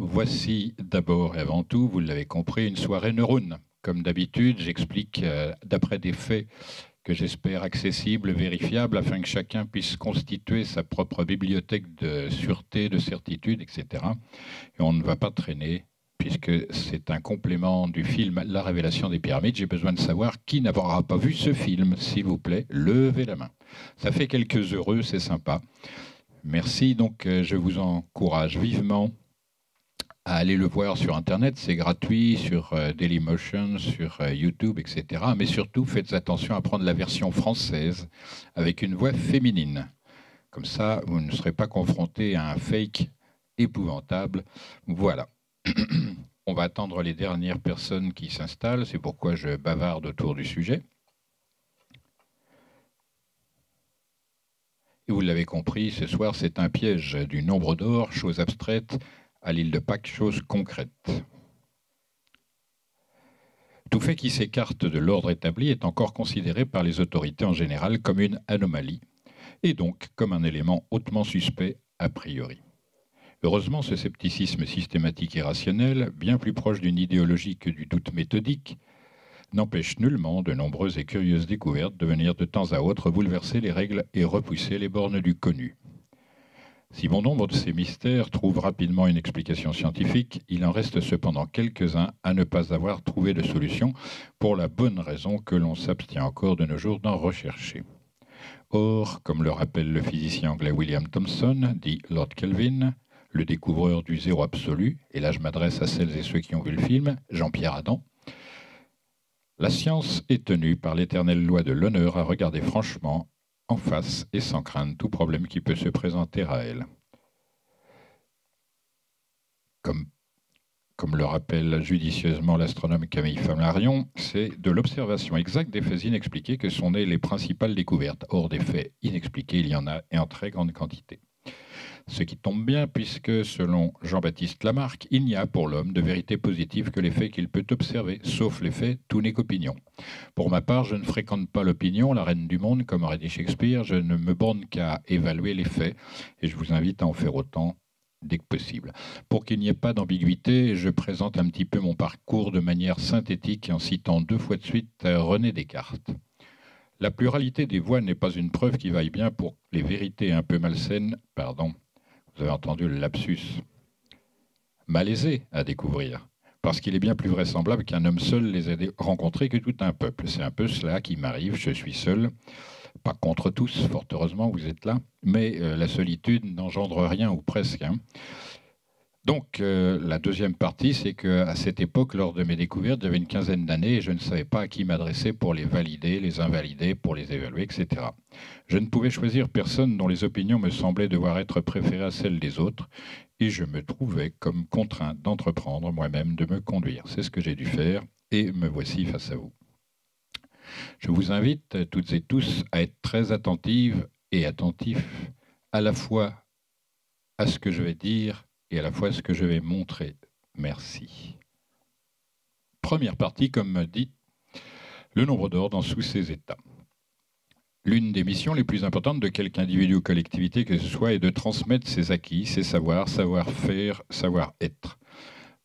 Voici d'abord et avant tout, vous l'avez compris, une soirée neurone. Comme d'habitude, j'explique d'après des faits que j'espère accessibles, vérifiables, afin que chacun puisse constituer sa propre bibliothèque de sûreté, de certitude, etc. Et on ne va pas traîner, puisque c'est un complément du film La Révélation des Pyramides. J'ai besoin de savoir qui n'aura pas vu ce film. S'il vous plaît, levez la main. Ça fait quelques heureux, c'est sympa. Merci, donc je vous encourage vivement à aller le voir sur Internet, c'est gratuit, sur Dailymotion, sur YouTube, etc. Mais surtout, faites attention à prendre la version française avec une voix féminine. Comme ça, vous ne serez pas confronté à un fake épouvantable. Voilà. On va attendre les dernières personnes qui s'installent, c'est pourquoi je bavarde autour du sujet. Et vous l'avez compris, ce soir, c'est un piège du nombre d'or, chose abstraite, à l'île de Pâques, chose concrète. Tout fait qui s'écarte de l'ordre établi est encore considéré par les autorités en général comme une anomalie, et donc comme un élément hautement suspect a priori. Heureusement, ce scepticisme systématique et rationnel, bien plus proche d'une idéologie que du doute méthodique, n'empêche nullement de nombreuses et curieuses découvertes de venir de temps à autre bouleverser les règles et repousser les bornes du connu. Si bon nombre de ces mystères trouvent rapidement une explication scientifique, il en reste cependant quelques-uns à ne pas avoir trouvé de solution, pour la bonne raison que l'on s'abstient encore de nos jours d'en rechercher. Or, comme le rappelle le physicien anglais William Thomson, dit Lord Kelvin, le découvreur du zéro absolu, et là je m'adresse à celles et ceux qui ont vu le film, Jean-Pierre Adam, la science est tenue par l'éternelle loi de l'honneur à regarder franchement en face et sans craindre tout problème qui peut se présenter à elle. Comme le rappelle judicieusement l'astronome Camille Flammarion, c'est de l'observation exacte des faits inexpliqués que sont nées les principales découvertes. Or, des faits inexpliqués, il y en a et en très grande quantité. Ce qui tombe bien, puisque selon Jean-Baptiste Lamarck, il n'y a pour l'homme de vérité positive que les faits qu'il peut observer. Sauf les faits, tout n'est qu'opinion. Pour ma part, je ne fréquente pas l'opinion, la reine du monde, comme aurait dit Shakespeare. Je ne me borne qu'à évaluer les faits, et je vous invite à en faire autant dès que possible. Pour qu'il n'y ait pas d'ambiguïté, je présente un petit peu mon parcours de manière synthétique en citant 2 fois de suite René Descartes. La pluralité des voix n'est pas une preuve qui vaille bien pour les vérités un peu malsaines, pardon, vous avez entendu le lapsus, malaisé à découvrir, parce qu'il est bien plus vraisemblable qu'un homme seul les ait rencontrés que tout un peuple. C'est un peu cela qui m'arrive, je suis seul, pas contre tous, fort heureusement vous êtes là, mais la solitude n'engendre rien ou presque. Donc la deuxième partie, c'est qu'à cette époque, lors de mes découvertes, j'avais une quinzaine d'années et je ne savais pas à qui m'adresser pour les valider, les invalider, pour les évaluer, etc. Je ne pouvais choisir personne dont les opinions me semblaient devoir être préférées à celles des autres et je me trouvais comme contraint d'entreprendre moi-même de me conduire. C'est ce que j'ai dû faire et me voici face à vous. Je vous invite toutes et tous à être très attentives et attentifs à la fois à ce que je vais dire et à la fois ce que je vais montrer. Merci. Première partie, comme dit, le nombre d'or dans tous ses états. L'une des missions les plus importantes de quelque individu ou collectivité que ce soit est de transmettre ses acquis, ses savoirs, savoir-faire, savoir-être.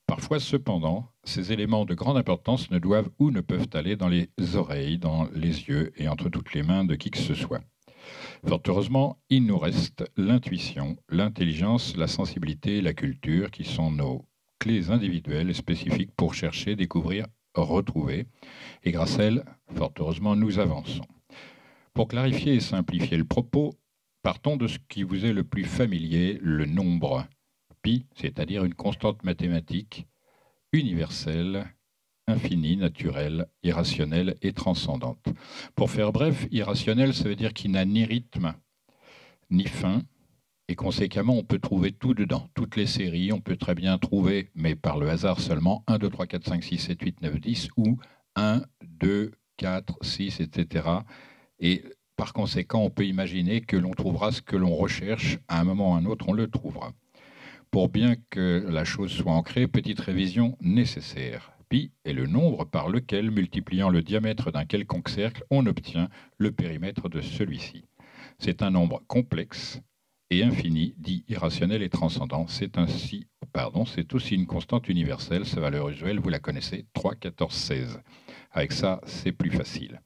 Parfois, cependant, ces éléments de grande importance ne doivent ou ne peuvent aller dans les oreilles, dans les yeux et entre toutes les mains de qui que ce soit. Fort heureusement, il nous reste l'intuition, l'intelligence, la sensibilité et la culture qui sont nos clés individuelles et spécifiques pour chercher, découvrir, retrouver. Et grâce à elles, fort heureusement, nous avançons. Pour clarifier et simplifier le propos, partons de ce qui vous est le plus familier, le nombre. Pi, c'est-à-dire une constante mathématique universelle, infinie, naturelle, irrationnelle et transcendante. Pour faire bref, irrationnel, ça veut dire qu'il n'a ni rythme, ni fin, et conséquemment, on peut trouver tout dedans. Toutes les séries, on peut très bien trouver, mais par le hasard seulement, 1, 2, 3, 4, 5, 6, 7, 8, 9, 10, ou 1, 2, 4, 6, etc. Et par conséquent, on peut imaginer que l'on trouvera ce que l'on recherche, à un moment ou à un autre, on le trouvera. Pour bien que la chose soit ancrée, petite révision nécessaire. Pi est le nombre par lequel, multipliant le diamètre d'un quelconque cercle, on obtient le périmètre de celui-ci. C'est un nombre complexe et infini, dit irrationnel et transcendant. C'est ainsi pardon, c'est aussi une constante universelle. Sa valeur usuelle, vous la connaissez, 3, 14, 16. Avec ça, c'est plus facile.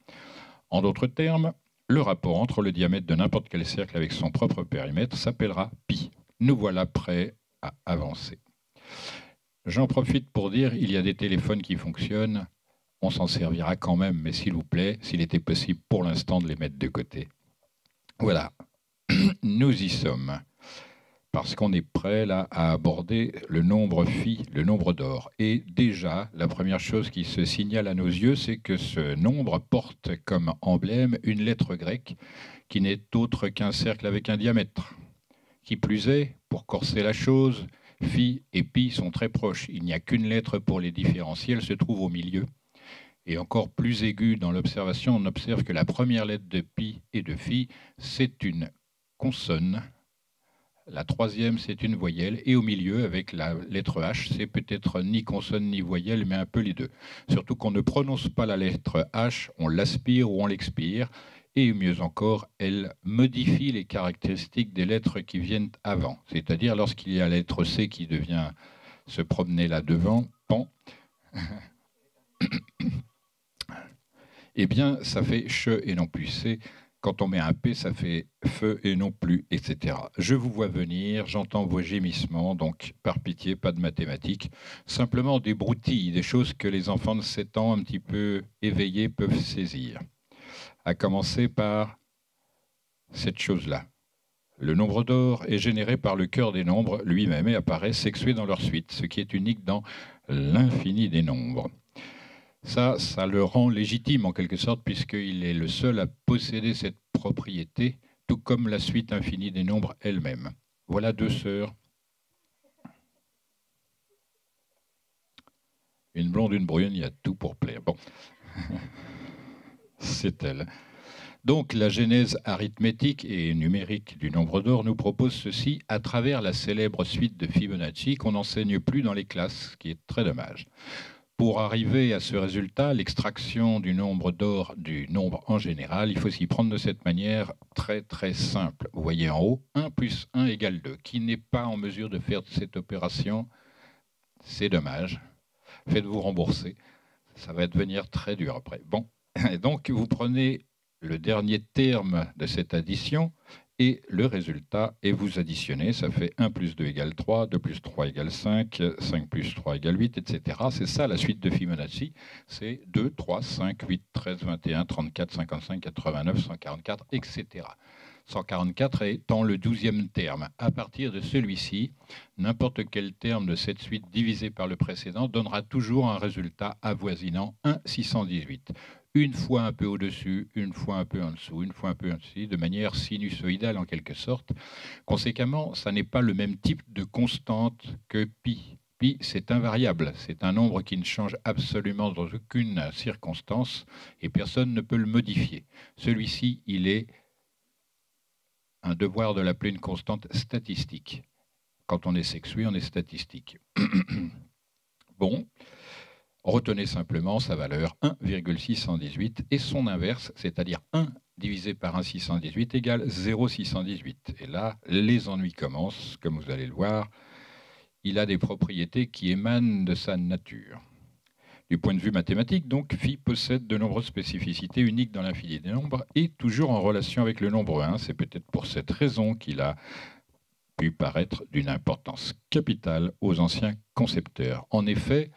En d'autres termes, le rapport entre le diamètre de n'importe quel cercle avec son propre périmètre s'appellera pi. Nous voilà prêts à avancer. J'en profite pour dire, il y a des téléphones qui fonctionnent. On s'en servira quand même, mais s'il vous plaît, s'il était possible pour l'instant de les mettre de côté. Voilà, nous y sommes. Parce qu'on est prêt là à aborder le nombre phi, le nombre d'or. Et déjà, la première chose qui se signale à nos yeux, c'est que ce nombre porte comme emblème une lettre grecque qui n'est autre qu'un cercle avec un diamètre. Qui plus est, pour corser la chose, phi et pi sont très proches. Il n'y a qu'une lettre pour les différencier, elle se trouve au milieu. Et encore plus aigu dans l'observation, on observe que la première lettre de pi et de phi, c'est une consonne. La troisième, c'est une voyelle. Et au milieu, avec la lettre H, c'est peut-être ni consonne ni voyelle, mais un peu les deux. Surtout qu'on ne prononce pas la lettre H, on l'aspire ou on l'expire. Et mieux encore, elle modifie les caractéristiques des lettres qui viennent avant. C'est-à-dire, lorsqu'il y a la lettre C qui devient se promener là devant, pan, eh bien, ça fait che et non plus C. Quand on met un P, ça fait feu et non plus, etc. Je vous vois venir, j'entends vos gémissements, donc par pitié, pas de mathématiques. Simplement des broutilles, des choses que les enfants de 7 ans, un petit peu éveillés, peuvent saisir. À commencer par cette chose-là. Le nombre d'or est généré par le cœur des nombres lui-même et apparaît sexué dans leur suite, ce qui est unique dans l'infini des nombres. Ça le rend légitime en quelque sorte, puisqu'il est le seul à posséder cette propriété, tout comme la suite infinie des nombres elle-même. Voilà deux sœurs. Une blonde, une brune, il y a tout pour plaire. Bon, c'est elle. Donc la genèse arithmétique et numérique du nombre d'or nous propose ceci à travers la célèbre suite de Fibonacci qu'on n'enseigne plus dans les classes, ce qui est très dommage. Pour arriver à ce résultat, l'extraction du nombre d'or du nombre en général, il faut s'y prendre de cette manière très très simple. Vous voyez en haut, 1 plus 1 égale 2. Qui n'est pas en mesure de faire cette opération, c'est dommage. Faites-vous rembourser. Ça va devenir très dur après. Bon, et donc vous prenez le dernier terme de cette addition et le résultat, et vous additionnez, ça fait 1 plus 2 égale 3, 2 plus 3 égale 5, 5 plus 3 égale 8, etc. C'est ça la suite de Fibonacci, c'est 2, 3, 5, 8, 13, 21, 34, 55, 89, 144, etc. 144 étant le 12e terme. À partir de celui-ci, n'importe quel terme de cette suite divisé par le précédent donnera toujours un résultat avoisinant 1,618. Une fois un peu au-dessus, une fois un peu en dessous, une fois un peu en dessous, de manière sinusoïdale en quelque sorte. Conséquemment, ça n'est pas le même type de constante que pi. Pi, c'est invariable, c'est un nombre qui ne change absolument dans aucune circonstance et personne ne peut le modifier. Celui-ci, il est un devoir de l'appeler une constante statistique. Quand on est sexué, on est statistique. Bon. Retenez simplement sa valeur 1,618 et son inverse, c'est-à-dire 1 divisé par 1,618 égale 0,618. Et là, les ennuis commencent, comme vous allez le voir. Il a des propriétés qui émanent de sa nature. Du point de vue mathématique, donc, phi possède de nombreuses spécificités uniques dans l'infini des nombres et toujours en relation avec le nombre 1. C'est peut-être pour cette raison qu'il a pu paraître d'une importance capitale aux anciens concepteurs. En effet,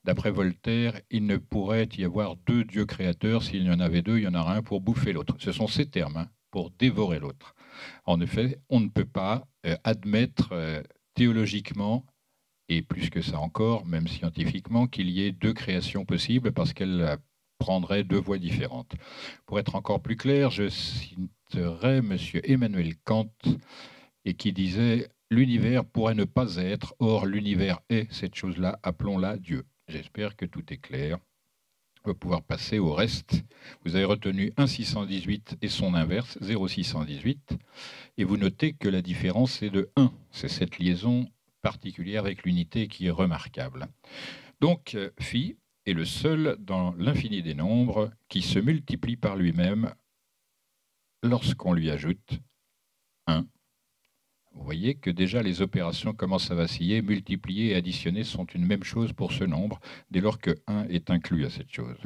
d'après Voltaire, il ne pourrait y avoir deux dieux créateurs. S'il y en avait deux, il y en aura un pour bouffer l'autre. Ce sont ces termes, pour dévorer l'autre. En effet, on ne peut pas admettre théologiquement, et plus que ça encore, même scientifiquement, qu'il y ait deux créations possibles parce qu'elles prendraient deux voies différentes. Pour être encore plus clair, je citerai M. Emmanuel Kant, et qui disait « L'univers pourrait ne pas être, or l'univers est cette chose-là, appelons-la Dieu ». J'espère que tout est clair. On va pouvoir passer au reste. Vous avez retenu 1,618 et son inverse, 0,618. Et vous notez que la différence est de 1. C'est cette liaison particulière avec l'unité qui est remarquable. Donc, phi est le seul dans l'infini des nombres qui se multiplie par lui-même lorsqu'on lui ajoute 1. Vous voyez que déjà les opérations commencent à vaciller. Multiplier et additionner sont une même chose pour ce nombre, dès lors que 1 est inclus à cette chose.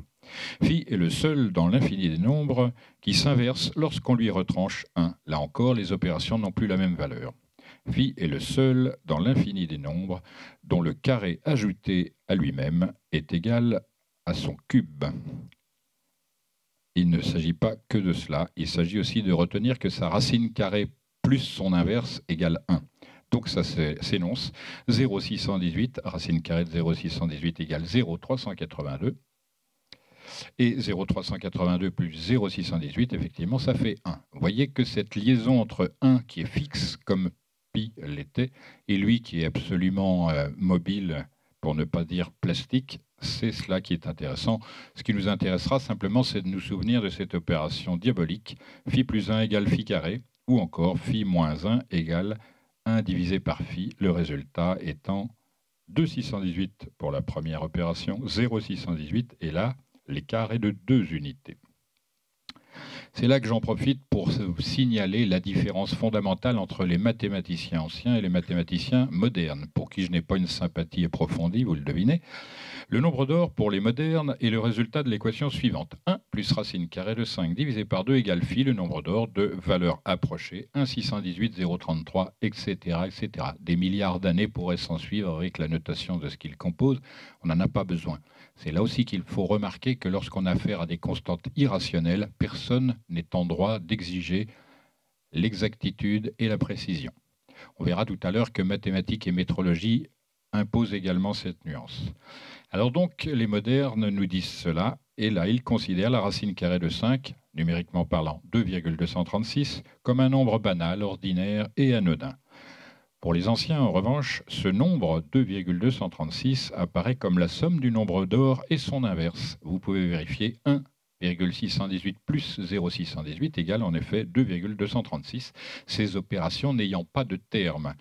Phi est le seul dans l'infini des nombres qui s'inverse lorsqu'on lui retranche 1. Là encore, les opérations n'ont plus la même valeur. Phi est le seul dans l'infini des nombres dont le carré ajouté à lui-même est égal à son cube. Il ne s'agit pas que de cela, il s'agit aussi de retenir que sa racine carrée plus son inverse égale 1. Donc ça s'énonce 0,618, racine carrée de 0,618 égale 0,382. Et 0,382 plus 0,618, effectivement, ça fait 1. Vous voyez que cette liaison entre 1 qui est fixe, comme pi l'était, et lui qui est absolument mobile, pour ne pas dire plastique, c'est cela qui est intéressant. Ce qui nous intéressera simplement, c'est de nous souvenir de cette opération diabolique, phi plus 1 égale phi carré, ou encore phi moins 1 égale 1 divisé par phi, le résultat étant 2,618 pour la première opération, 0,618, et là, l'écart est de 2 unités. C'est là que j'en profite pour signaler la différence fondamentale entre les mathématiciens anciens et les mathématiciens modernes, pour qui je n'ai pas une sympathie approfondie, vous le devinez. Le nombre d'or pour les modernes est le résultat de l'équation suivante. 1 plus racine carrée de 5 divisé par 2 égale phi, le nombre d'or de valeurs approchées, 1,618, 0,33, etc., etc. Des milliards d'années pourraient s'en suivre avec la notation de ce qu'il compose. On n'en a pas besoin. C'est là aussi qu'il faut remarquer que lorsqu'on a affaire à des constantes irrationnelles, personne n'est en droit d'exiger l'exactitude et la précision. On verra tout à l'heure que mathématiques et métrologie imposent également cette nuance. Alors donc, les modernes nous disent cela, et là, ils considèrent la racine carrée de 5, numériquement parlant 2,236, comme un nombre banal, ordinaire et anodin. Pour les anciens, en revanche, ce nombre 2,236 apparaît comme la somme du nombre d'or et son inverse. Vous pouvez vérifier 1,618 plus 0,618 égale en effet 2,236, ces opérations n'ayant pas de terme.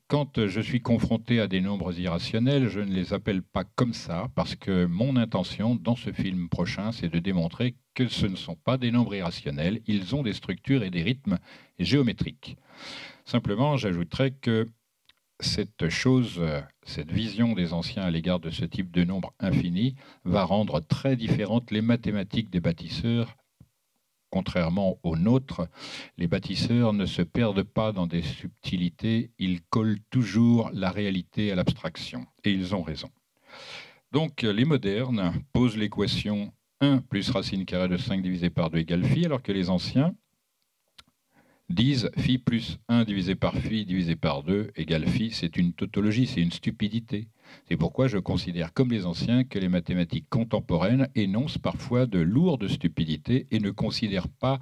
Quand je suis confronté à des nombres irrationnels, je ne les appelle pas comme ça, parce que mon intention dans ce film prochain, c'est de démontrer que ce ne sont pas des nombres irrationnels, ils ont des structures et des rythmes géométriques. Simplement, j'ajouterais que cette vision des anciens à l'égard de ce type de nombre infini va rendre très différentes les mathématiques des bâtisseurs. Contrairement aux nôtres, les bâtisseurs ne se perdent pas dans des subtilités, ils collent toujours la réalité à l'abstraction. Et ils ont raison. Donc les modernes posent l'équation 1 plus racine carrée de 5 divisé par 2 égale phi, alors que les anciens disent phi plus 1 divisé par phi divisé par 2 égale phi. C'est une tautologie, c'est une stupidité. C'est pourquoi je considère comme les anciens que les mathématiques contemporaines énoncent parfois de lourdes stupidités et ne considèrent pas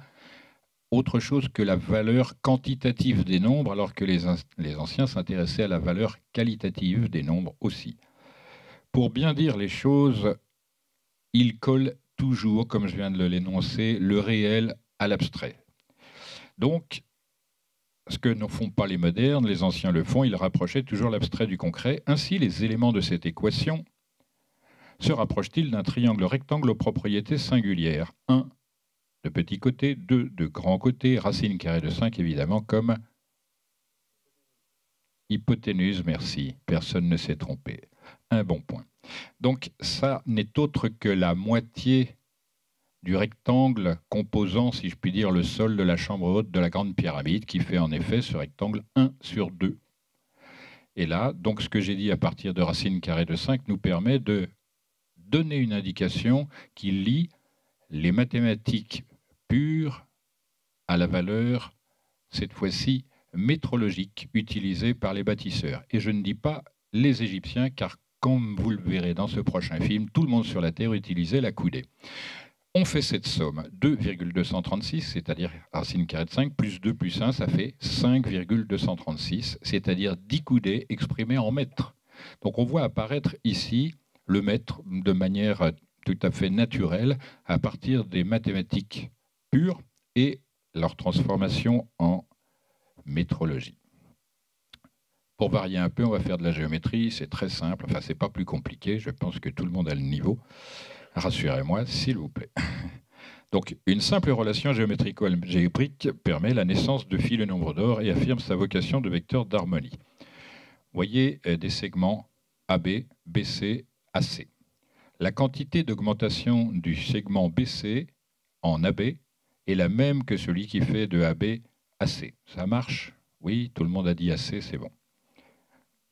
autre chose que la valeur quantitative des nombres, alors que les anciens s'intéressaient à la valeur qualitative des nombres aussi. Pour bien dire les choses, ils collent toujours, comme je viens de l'énoncer, le réel à l'abstrait. Donc, ce que ne font pas les modernes, les anciens le font, ils rapprochaient toujours l'abstrait du concret. Ainsi, les éléments de cette équation se rapprochent-ils d'un triangle rectangle aux propriétés singulières. 1 de petit côté, 2 de grand côté, racine carrée de 5 évidemment comme hypoténuse, merci, personne ne s'est trompé. Un bon point. Donc ça n'est autre que la moitié du rectangle composant, si je puis dire, le sol de la chambre haute de la grande pyramide, qui fait en effet ce rectangle 1 sur 2. Et là, donc ce que j'ai dit à partir de racine carrée de 5 nous permet de donner une indication qui lie les mathématiques pures à la valeur, cette fois-ci, métrologique, utilisée par les bâtisseurs. Et je ne dis pas les Égyptiens, car comme vous le verrez dans ce prochain film, tout le monde sur la Terre utilisait la coudée. On fait cette somme, 2,236, c'est-à-dire racine carrée de 5, plus 2 plus 1, ça fait 5,236, c'est-à-dire 10 coudées exprimées en mètres. Donc on voit apparaître ici le mètre de manière tout à fait naturelle à partir des mathématiques pures et leur transformation en métrologie. Pour varier un peu, on va faire de la géométrie, c'est très simple, enfin c'est pas plus compliqué, je pense que tout le monde a le niveau. Rassurez-moi, s'il vous plaît. Donc, une simple relation géométrico-algébrique permet la naissance de phi le nombre d'or et affirme sa vocation de vecteur d'harmonie. Voyez des segments AB, BC, AC. La quantité d'augmentation du segment BC en AB est la même que celui qui fait de AB AC. Ça marche? Oui, tout le monde a dit AC, c'est bon.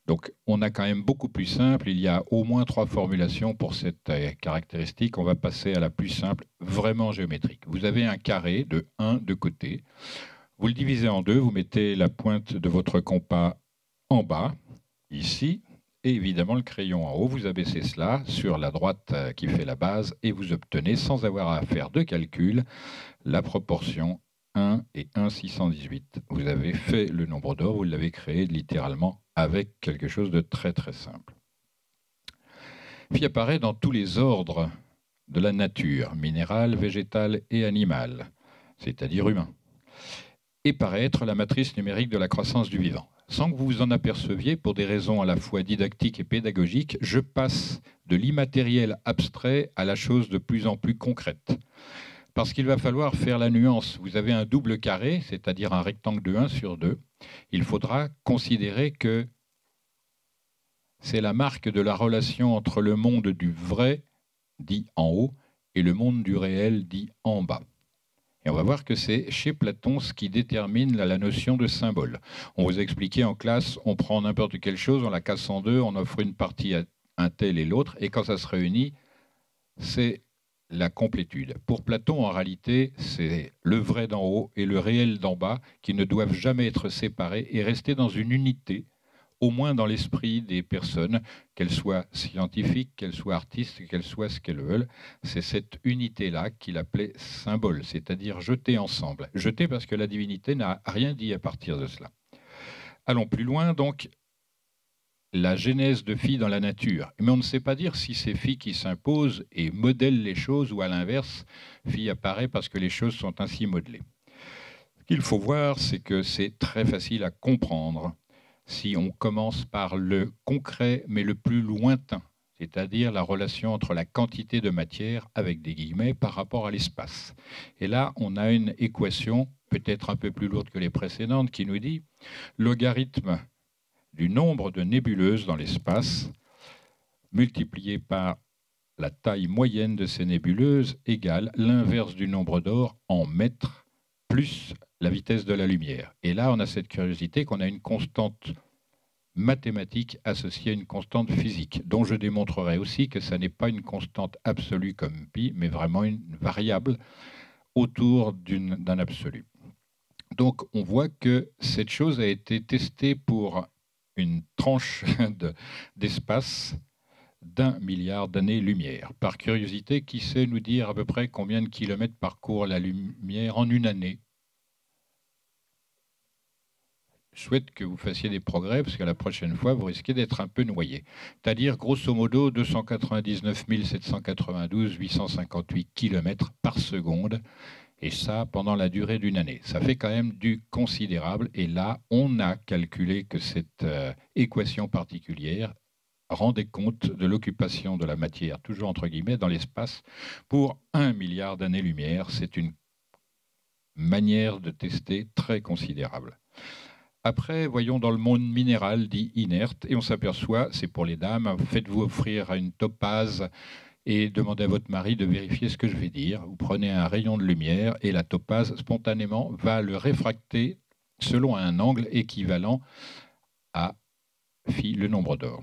Donc, on a quand même beaucoup plus simple. Il y a au moins 3 formulations pour cette caractéristique. On va passer à la plus simple, vraiment géométrique. Vous avez un carré de 1 de côté. Vous le divisez en deux. Vous mettez la pointe de votre compas en bas, ici, et évidemment le crayon en haut. Vous abaissez cela sur la droite qui fait la base et vous obtenez, sans avoir à faire de calcul, la proportion 1 et 1 618. Vous avez fait le nombre d'or, vous l'avez créé littéralement avec quelque chose de très très simple. Phi apparaît dans tous les ordres de la nature, minérale, végétale et animale, c'est-à-dire humain, et paraît être la matrice numérique de la croissance du vivant. Sans que vous vous en aperceviez, pour des raisons à la fois didactiques et pédagogiques, je passe de l'immatériel abstrait à la chose de plus en plus concrète. Parce qu'il va falloir faire la nuance. Vous avez un double carré, c'est-à-dire un rectangle de 1 sur 2. Il faudra considérer que c'est la marque de la relation entre le monde du vrai, dit en haut, et le monde du réel, dit en bas. Et on va voir que c'est chez Platon ce qui détermine la notion de symbole. On vous a expliqué en classe, on prend n'importe quelle chose, on la casse en deux, on offre une partie à un tel et l'autre, et quand ça se réunit, c'est la complétude. Pour Platon, en réalité, c'est le vrai d'en haut et le réel d'en bas qui ne doivent jamais être séparés et rester dans une unité, au moins dans l'esprit des personnes, qu'elles soient scientifiques, qu'elles soient artistes, qu'elles soient ce qu'elles veulent. C'est cette unité-là qu'il appelait symbole, c'est-à-dire jeter ensemble. Jeter parce que la divinité n'a rien dit à partir de cela. Allons plus loin, donc, la genèse de Phi dans la nature. Mais on ne sait pas dire si c'est Phi qui s'impose et modèle les choses ou à l'inverse, Phi apparaît parce que les choses sont ainsi modelées. Ce qu'il faut voir, c'est que c'est très facile à comprendre si on commence par le concret mais le plus lointain, c'est-à-dire la relation entre la quantité de matière, avec des guillemets, par rapport à l'espace. Et là, on a une équation, peut-être un peu plus lourde que les précédentes, qui nous dit logarithme du nombre de nébuleuses dans l'espace multiplié par la taille moyenne de ces nébuleuses égale l'inverse du nombre d'or en mètres plus la vitesse de la lumière. Et là, on a cette curiosité qu'on a une constante mathématique associée à une constante physique, dont je démontrerai aussi que ça n'est pas une constante absolue comme pi, mais vraiment une variable autour d'un absolu. Donc, on voit que cette chose a été testée pour une tranche d'espace d'1 milliard d'années-lumière. Par curiosité, qui sait nous dire à peu près combien de kilomètres parcourt la lumière en une année? Je souhaite que vous fassiez des progrès, parce que la prochaine fois, vous risquez d'être un peu noyé. C'est-à-dire, grosso modo, 299 792 858 km par seconde, et ça pendant la durée d'une année. Ça fait quand même du considérable, et là, on a calculé que cette équation particulière rendait compte de l'occupation de la matière, toujours entre guillemets, dans l'espace, pour 1 milliard d'années-lumière. C'est une manière de tester très considérable. Après, voyons dans le monde minéral dit inerte, et on s'aperçoit, c'est pour les dames, faites-vous offrir une topaze et demandez à votre mari de vérifier ce que je vais dire. Vous prenez un rayon de lumière et la topaze, spontanément, va le réfracter selon un angle équivalent à phi, le nombre d'or.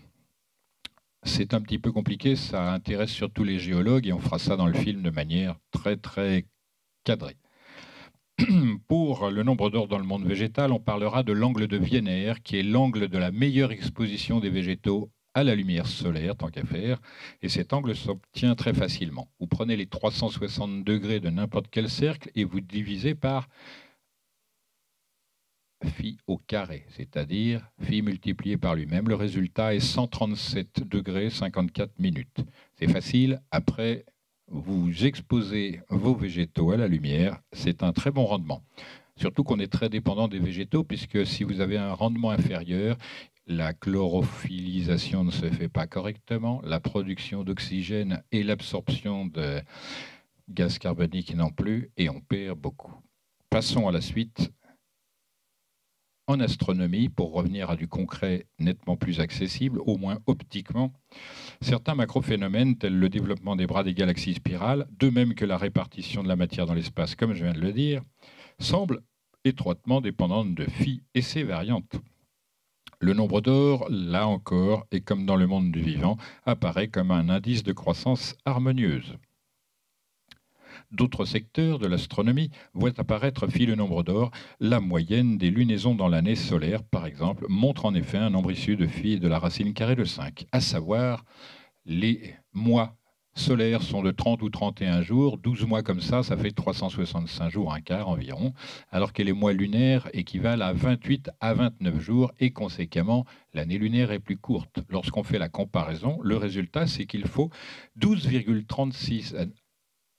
C'est un petit peu compliqué, ça intéresse surtout les géologues, et on fera ça dans le film de manière très très cadrée. Pour le nombre d'or dans le monde végétal, on parlera de l'angle de Wiener, qui est l'angle de la meilleure exposition des végétaux à la lumière solaire, tant qu'à faire, et cet angle s'obtient très facilement. Vous prenez les 360 degrés de n'importe quel cercle et vous divisez par phi au carré, c'est-à-dire phi multiplié par lui-même. Le résultat est 137 degrés 54 minutes. C'est facile, après vous exposez vos végétaux à la lumière, c'est un très bon rendement. Surtout qu'on est très dépendant des végétaux, puisque si vous avez un rendement inférieur, la chlorophyllisation ne se fait pas correctement, la production d'oxygène et l'absorption gaz carbonique non plus, et on perd beaucoup. Passons à la suite. En astronomie, pour revenir à du concret nettement plus accessible, au moins optiquement, certains macrophénomènes, tels le développement des bras des galaxies spirales, de même que la répartition de la matière dans l'espace, comme je viens de le dire, semblent étroitement dépendantes de phi et ses variantes. Le nombre d'or, là encore, et comme dans le monde du vivant, apparaît comme un indice de croissance harmonieuse. D'autres secteurs de l'astronomie voient apparaître, phi le nombre d'or, la moyenne des lunaisons dans l'année solaire, par exemple, montre en effet un nombre issu de phi de la racine carrée de 5, à savoir les mois solaires sont de 30 ou 31 jours, 12 mois comme ça fait 365 jours, un quart environ, alors que les mois lunaires équivalent à 28 à 29 jours et conséquemment, l'année lunaire est plus courte. Lorsqu'on fait la comparaison, le résultat, c'est qu'il faut 12,36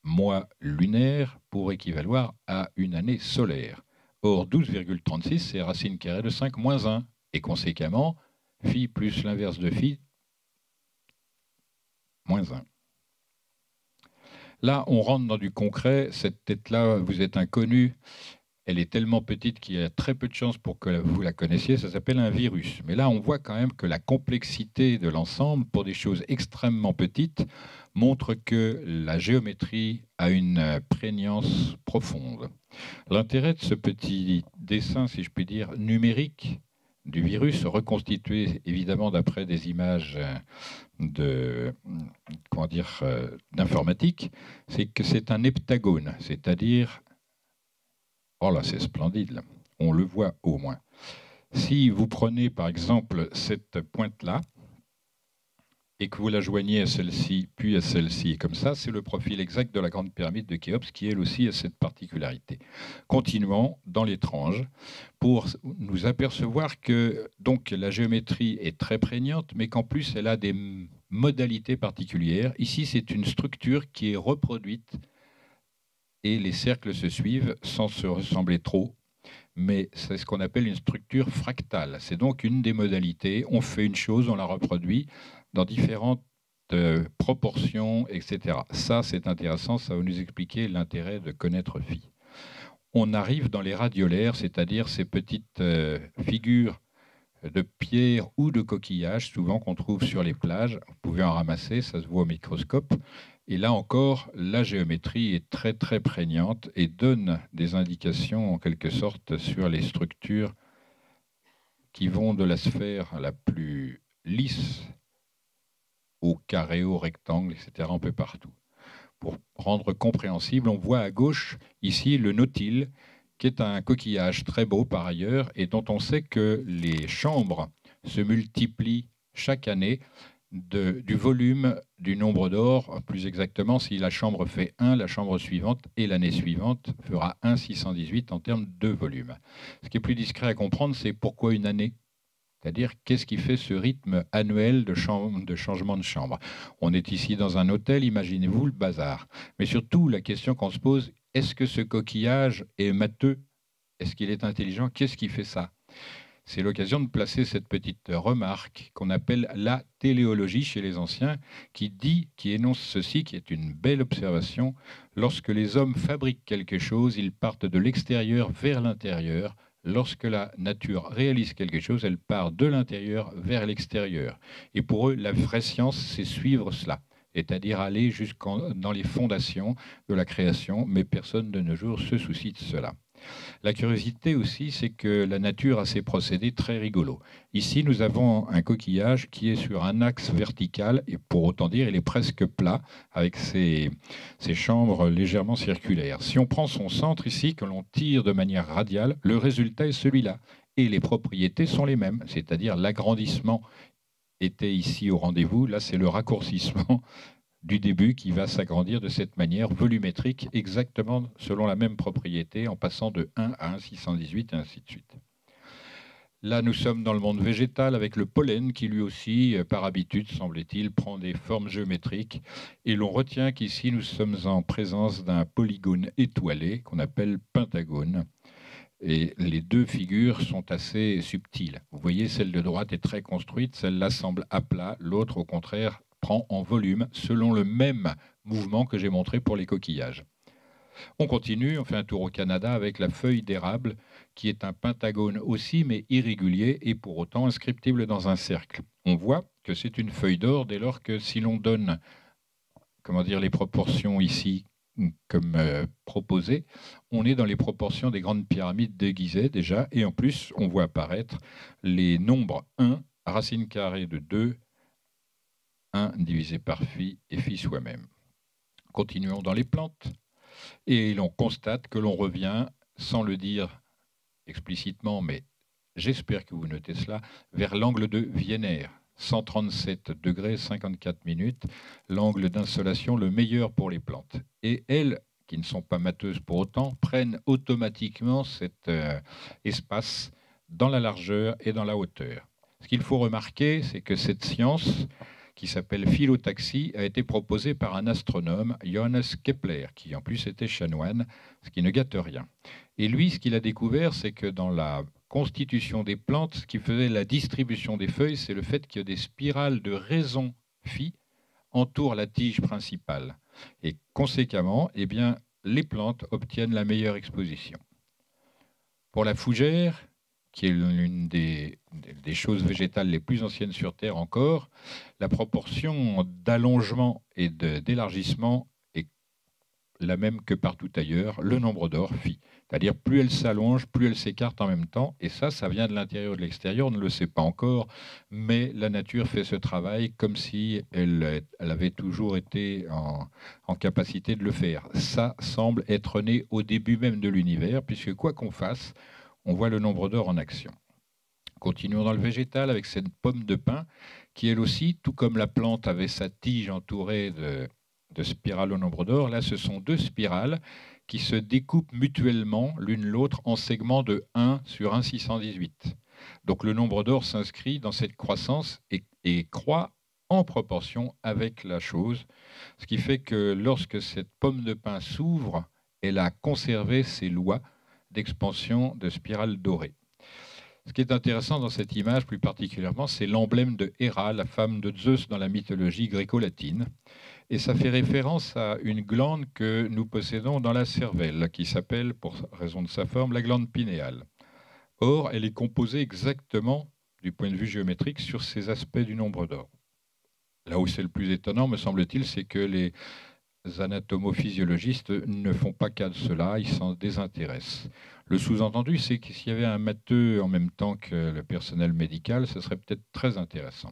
mois lunaires pour équivaloir à une année solaire. Or, 12,36, c'est racine carrée de 5 moins 1, et conséquemment, phi plus l'inverse de phi, moins 1. Là, on rentre dans du concret. Cette tête-là, vous êtes inconnu. Elle est tellement petite qu'il y a très peu de chances pour que vous la connaissiez. Ça s'appelle un virus. Mais là, on voit quand même que la complexité de l'ensemble, pour des choses extrêmement petites, montre que la géométrie a une prégnance profonde. L'intérêt de ce petit dessin, si je puis dire, numérique du virus, reconstitué évidemment d'après des images d'informatique, c'est que c'est un heptagone, c'est-à-dire, oh là, c'est splendide, là. On le voit au moins. Si vous prenez par exemple cette pointe-là et que vous la joignez à celle-ci, puis à celle-ci, comme ça, c'est le profil exact de la grande pyramide de Khéops qui, elle aussi, a cette particularité. Continuons dans l'étrange pour nous apercevoir que donc, la géométrie est très prégnante, mais qu'en plus, elle a des modalités particulières. Ici, c'est une structure qui est reproduite et les cercles se suivent sans se ressembler trop. Mais c'est ce qu'on appelle une structure fractale. C'est donc une des modalités. On fait une chose, on la reproduit dans différentes proportions, etc. Ça, c'est intéressant, ça va nous expliquer l'intérêt de connaître phi. On arrive dans les radiolaires, c'est-à-dire ces petites figures de pierre ou de coquillages, souvent qu'on trouve sur les plages. Vous pouvez en ramasser, ça se voit au microscope. Et là encore, la géométrie est très très prégnante et donne des indications en quelque sorte sur les structures qui vont de la sphère la plus lisse au carré, au rectangle, etc., un peu partout. Pour rendre compréhensible, on voit à gauche ici le nautile, qui est un coquillage très beau par ailleurs et dont on sait que les chambres se multiplient chaque année du volume du nombre d'or. Plus exactement, si la chambre fait 1, la chambre suivante et l'année suivante fera 1,618 en termes de volume. Ce qui est plus discret à comprendre, c'est pourquoi une année ? C'est-à-dire, qu'est-ce qui fait ce rythme annuel de changement de chambre? On est ici dans un hôtel, imaginez-vous le bazar. Mais surtout, la question qu'on se pose, est-ce que ce coquillage est matheux? Est-ce qu'il est intelligent? Qu'est-ce qui fait ça? C'est l'occasion de placer cette petite remarque qu'on appelle la téléologie chez les anciens, qui énonce ceci, qui est une belle observation. Lorsque les hommes fabriquent quelque chose, ils partent de l'extérieur vers l'intérieur. Lorsque la nature réalise quelque chose, elle part de l'intérieur vers l'extérieur. Et pour eux, la vraie science, c'est suivre cela, c'est-à-dire aller dans les fondations de la création, mais personne de nos jours se soucie de cela. La curiosité aussi, c'est que la nature a ses procédés très rigolos. Ici, nous avons un coquillage qui est sur un axe vertical, et pour autant dire, il est presque plat, avec ses chambres légèrement circulaires. Si on prend son centre ici, que l'on tire de manière radiale, le résultat est celui-là. Et les propriétés sont les mêmes, c'est-à-dire l'agrandissement était ici au rendez-vous, là c'est le raccourcissement du début qui va s'agrandir de cette manière volumétrique, exactement selon la même propriété, en passant de 1 à 1,618 et ainsi de suite. Là, nous sommes dans le monde végétal avec le pollen qui lui aussi, par habitude, semble-t-il, prend des formes géométriques. Et l'on retient qu'ici, nous sommes en présence d'un polygone étoilé qu'on appelle pentagone. Et les deux figures sont assez subtiles. Vous voyez, celle de droite est très construite, celle-là semble à plat, l'autre, au contraire, prend en volume selon le même mouvement que j'ai montré pour les coquillages. On continue, on fait un tour au Canada avec la feuille d'érable qui est un pentagone aussi mais irrégulier et pour autant inscriptible dans un cercle. On voit que c'est une feuille d'or dès lors que si l'on donne les proportions ici comme proposé, on est dans les proportions des grandes pyramides de Gizeh déjà, et en plus on voit apparaître les nombres 1, racine carrée de 2, 1 divisé par phi et phi soi-même. Continuons dans les plantes, et l'on constate que l'on revient, sans le dire explicitement, mais j'espère que vous notez cela, vers l'angle de Wiener. 137 degrés 54 minutes, l'angle d'insolation le meilleur pour les plantes. Et elles, qui ne sont pas matheuses pour autant, prennent automatiquement cet espace dans la largeur et dans la hauteur. Ce qu'il faut remarquer, c'est que cette science, qui s'appelle phyllotaxie, a été proposée par un astronome, Johannes Kepler, qui en plus était chanoine, ce qui ne gâte rien. Et lui, ce qu'il a découvert, c'est que dans la constitution des plantes, ce qui faisait la distribution des feuilles, c'est le fait que des spirales de raison phi entourent la tige principale. Et conséquemment, eh bien, les plantes obtiennent la meilleure exposition. Pour la fougère, qui est l'une des choses végétales les plus anciennes sur Terre encore, la proportion d'allongement et d'élargissement est la même que partout ailleurs, le nombre d'or phi. C'est-à-dire plus elle s'allonge, plus elle s'écarte en même temps. Et ça vient de l'intérieur ou de l'extérieur, on ne le sait pas encore, mais la nature fait ce travail comme si elle avait toujours été en capacité de le faire. Ça semble être né au début même de l'univers, puisque quoi qu'on fasse, on voit le nombre d'or en action. Continuons dans le végétal avec cette pomme de pin, qui elle aussi, tout comme la plante avait sa tige entourée de spirales au nombre d'or, là ce sont deux spirales qui se découpent mutuellement l'une l'autre en segments de 1 sur 1,618. Donc le nombre d'or s'inscrit dans cette croissance et croît en proportion avec la chose, ce qui fait que lorsque cette pomme de pin s'ouvre, elle a conservé ses lois d'expansion de spirales dorées. Ce qui est intéressant dans cette image plus particulièrement, c'est l'emblème de Héra, la femme de Zeus dans la mythologie gréco-latine. Et ça fait référence à une glande que nous possédons dans la cervelle, qui s'appelle, pour raison de sa forme, la glande pinéale. Or, elle est composée exactement, du point de vue géométrique, sur ces aspects du nombre d'or. Là où c'est le plus étonnant, me semble-t-il, c'est que les anatomophysiologistes ne font pas cas de cela, ils s'en désintéressent. Le sous-entendu, c'est que s'il y avait un matheux en même temps que le personnel médical, ce serait peut-être très intéressant.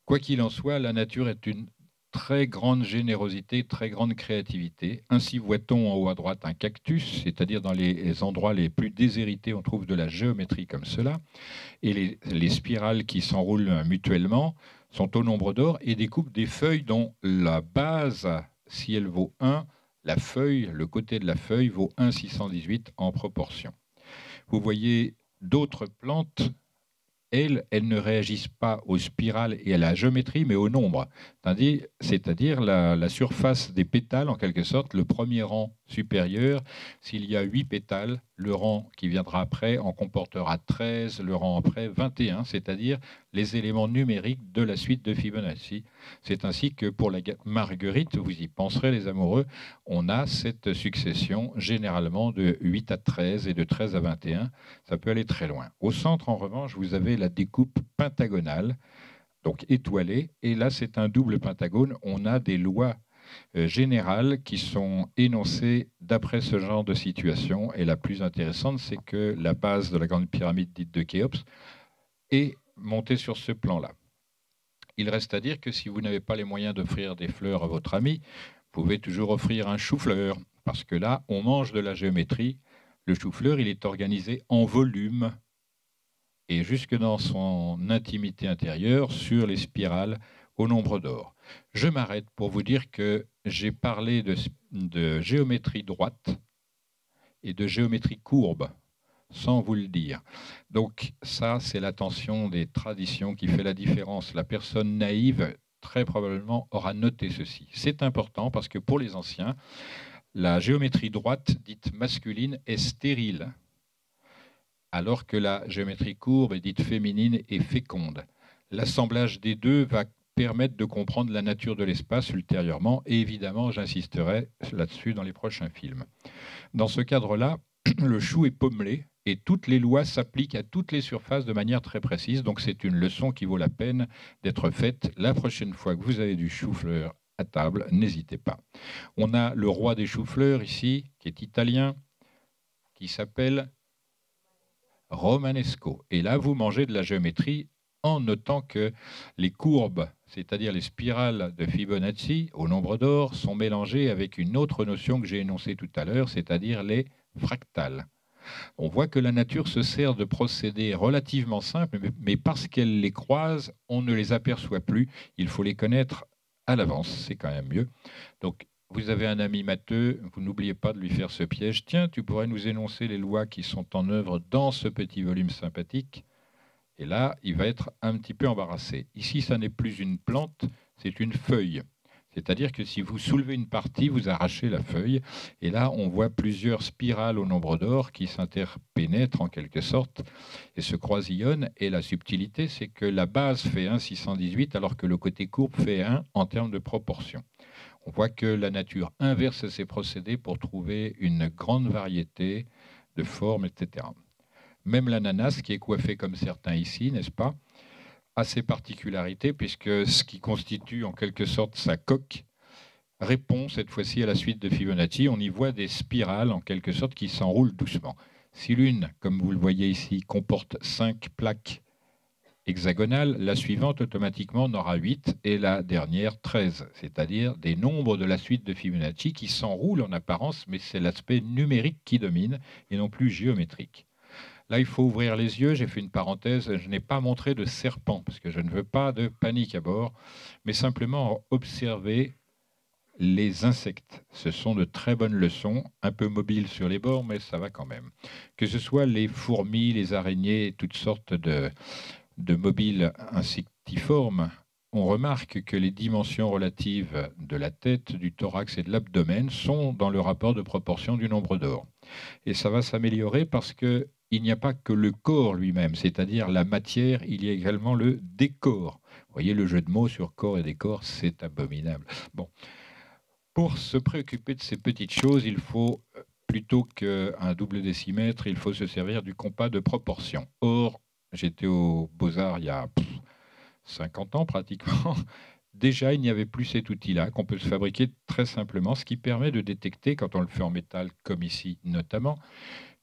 Quoi qu'il en soit, la nature est une très grande générosité, très grande créativité. Ainsi voit-on en haut à droite un cactus, c'est-à-dire dans les endroits les plus déshérités, on trouve de la géométrie comme cela. Et les spirales qui s'enroulent mutuellement sont au nombre d'or et découpent des feuilles dont la base, si elle vaut 1, la feuille, le côté de la feuille vaut 1,618 en proportion. Vous voyez d'autres plantes, elles ne réagissent pas aux spirales et à la géométrie, mais au nombre. C'est-à-dire la surface des pétales, en quelque sorte, le premier rang supérieur. S'il y a 8 pétales, le rang qui viendra après en comportera 13, le rang après 21, c'est-à-dire les éléments numériques de la suite de Fibonacci. C'est ainsi que pour la marguerite, vous y penserez les amoureux, on a cette succession généralement de 8 à 13 et de 13 à 21. Ça peut aller très loin. Au centre, en revanche, vous avez la découpe pentagonale, donc étoilée, et là c'est un double pentagone. On a des lois générales qui sont énoncées d'après ce genre de situation. Et la plus intéressante, c'est que la base de la grande pyramide dite de Khéops est montée sur ce plan-là. Il reste à dire que si vous n'avez pas les moyens d'offrir des fleurs à votre ami, vous pouvez toujours offrir un chou-fleur, parce que là, on mange de la géométrie. Le chou-fleur, il est organisé en volume et jusque dans son intimité intérieure sur les spirales au nombre d'or. Je m'arrête pour vous dire que j'ai parlé de géométrie droite et de géométrie courbe, sans vous le dire. Donc ça, c'est l'attention des traditions qui fait la différence. La personne naïve, très probablement, aura noté ceci. C'est important parce que pour les anciens, la géométrie droite, dite masculine, est stérile, alors que la géométrie courbe, dite féminine, est féconde. L'assemblage des deux va permettent de comprendre la nature de l'espace ultérieurement. Et évidemment, j'insisterai là-dessus dans les prochains films. Dans ce cadre-là, le chou est pommelé et toutes les lois s'appliquent à toutes les surfaces de manière très précise. Donc c'est une leçon qui vaut la peine d'être faite. La prochaine fois que vous avez du chou-fleur à table, n'hésitez pas. On a le roi des choux-fleurs ici, qui est italien, qui s'appelle Romanesco. Et là, vous mangez de la géométrie en notant que les courbes, c'est-à-dire les spirales de Fibonacci au nombre d'or, sont mélangées avec une autre notion que j'ai énoncée tout à l'heure, c'est-à-dire les fractales. On voit que la nature se sert de procédés relativement simples, mais parce qu'elle les croise, on ne les aperçoit plus. Il faut les connaître à l'avance, c'est quand même mieux. Donc, vous avez un ami matheux, vous n'oubliez pas de lui faire ce piège. Tiens, tu pourrais nous énoncer les lois qui sont en œuvre dans ce petit volume sympathique. Et là, il va être un petit peu embarrassé. Ici, ça n'est plus une plante, c'est une feuille. C'est-à-dire que si vous soulevez une partie, vous arrachez la feuille. Et là, on voit plusieurs spirales au nombre d'or qui s'interpénètrent en quelque sorte et se croisillonnent. Et la subtilité, c'est que la base fait 1,618 alors que le côté courbe fait 1 en termes de proportion. On voit que la nature inverse ces procédés pour trouver une grande variété de formes, etc. Même l'ananas, qui est coiffé comme certains ici, n'est-ce pas, a ses particularités, puisque ce qui constitue en quelque sorte sa coque répond cette fois-ci à la suite de Fibonacci. On y voit des spirales en quelque sorte qui s'enroulent doucement. Si l'une, comme vous le voyez ici, comporte 5 plaques hexagonale, la suivante automatiquement en aura 8 et la dernière 13, c'est-à-dire des nombres de la suite de Fibonacci qui s'enroulent en apparence, mais c'est l'aspect numérique qui domine et non plus géométrique. Là, il faut ouvrir les yeux, j'ai fait une parenthèse, je n'ai pas montré de serpent parce que je ne veux pas de panique à bord, mais simplement observer les insectes. Ce sont de très bonnes leçons, un peu mobiles sur les bords, mais ça va quand même. Que ce soit les fourmis, les araignées, toutes sortes de mobiles insectivormes, on remarque que les dimensions relatives de la tête, du thorax et de l'abdomen sont dans le rapport de proportion du nombre d'or. Et ça va s'améliorer parce qu'il n'y a pas que le corps lui-même, c'est-à-dire la matière, il y a également le décor. Vous voyez le jeu de mots sur corps et décor, c'est abominable. Bon. Pour se préoccuper de ces petites choses, il faut, plutôt qu'un double décimètre, il faut se servir du compas de proportion. Or, j'étais aux Beaux-Arts il y a 50 ans pratiquement. Déjà, il n'y avait plus cet outil-là qu'on peut se fabriquer très simplement, ce qui permet de détecter, quand on le fait en métal, comme ici notamment,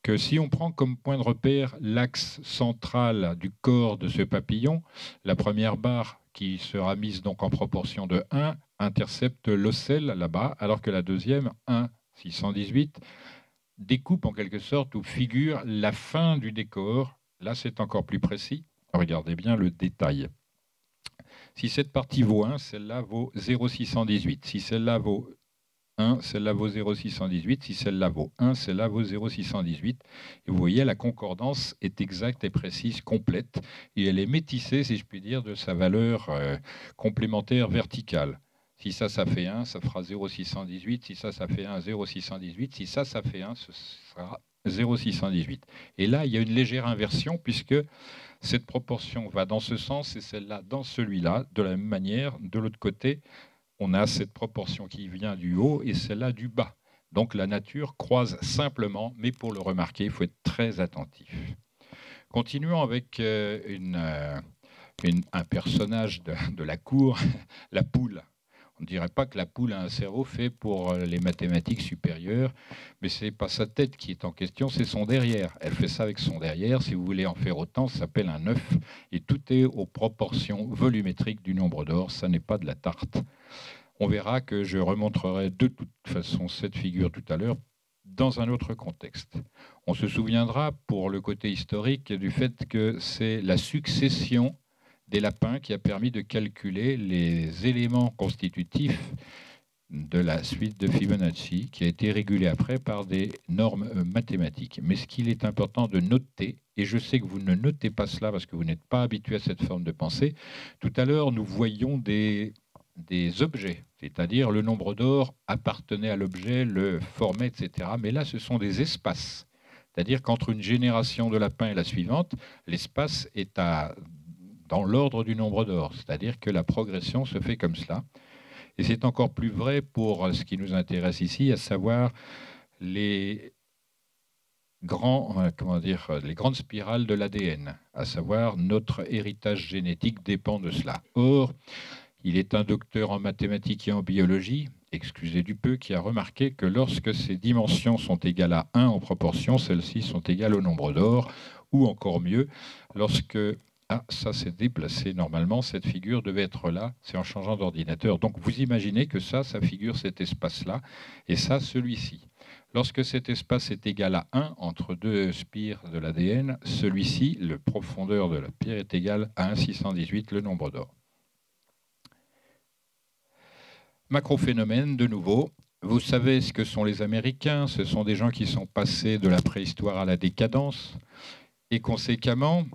que si on prend comme point de repère l'axe central du corps de ce papillon, la première barre qui sera mise donc en proportion de 1 intercepte l'ocelle là-bas, alors que la deuxième, 1,618, découpe en quelque sorte ou figure la fin du décor. Là, c'est encore plus précis. Regardez bien le détail. Si cette partie vaut 1, celle-là vaut 0,618. Si celle-là vaut 1, celle-là vaut 0,618. Si celle-là vaut 1, celle-là vaut 0,618. Et vous voyez, la concordance est exacte et précise, complète. Et elle est métissée, si je puis dire, de sa valeur complémentaire verticale. Si ça, ça fait 1, ça fera 0,618. Si ça, ça fait 1, 0,618. Si ça, ça fait 1, ce sera 0,618. Et là, il y a une légère inversion puisque cette proportion va dans ce sens et celle-là dans celui-là. De la même manière, de l'autre côté, on a cette proportion qui vient du haut et celle-là du bas. Donc la nature croise simplement, mais pour le remarquer, il faut être très attentif. Continuons avec un personnage de la cour, la poule. On ne dirait pas que la poule a un cerveau fait pour les mathématiques supérieures, mais ce n'est pas sa tête qui est en question, c'est son derrière. Elle fait ça avec son derrière. Si vous voulez en faire autant, ça s'appelle un œuf. Et tout est aux proportions volumétriques du nombre d'or. Ça n'est pas de la tarte. On verra que je remontrerai de toute façon cette figure tout à l'heure dans un autre contexte. On se souviendra, pour le côté historique, du fait que c'est la succession des lapins qui a permis de calculer les éléments constitutifs de la suite de Fibonacci, qui a été régulée après par des normes mathématiques. Mais ce qu'il est important de noter, et je sais que vous ne notez pas cela parce que vous n'êtes pas habitué à cette forme de pensée, tout à l'heure nous voyions des objets, c'est-à-dire le nombre d'or appartenait à l'objet, le formait, etc. Mais là, ce sont des espaces. C'est-à-dire qu'entre une génération de lapins et la suivante, l'espace est à dans l'ordre du nombre d'or, c'est-à-dire que la progression se fait comme cela. Et c'est encore plus vrai pour ce qui nous intéresse ici, à savoir les les grandes spirales de l'ADN, à savoir notre héritage génétique dépend de cela. Or, il est un docteur en mathématiques et en biologie, excusez du peu, qui a remarqué que lorsque ces dimensions sont égales à 1 en proportion, celles-ci sont égales au nombre d'or, ou encore mieux, lorsque... Ah, ça s'est déplacé normalement, cette figure devait être là, c'est en changeant d'ordinateur. Donc vous imaginez que ça figure cet espace-là, et ça, celui-ci. Lorsque cet espace est égal à 1 entre deux spires de l'ADN, celui-ci, la profondeur de la pierre, est égale à 1,618, le nombre d'or. Macrophénomène, de nouveau. Vous savez ce que sont les Américains. Ce sont des gens qui sont passés de la préhistoire à la décadence. Et conséquemment,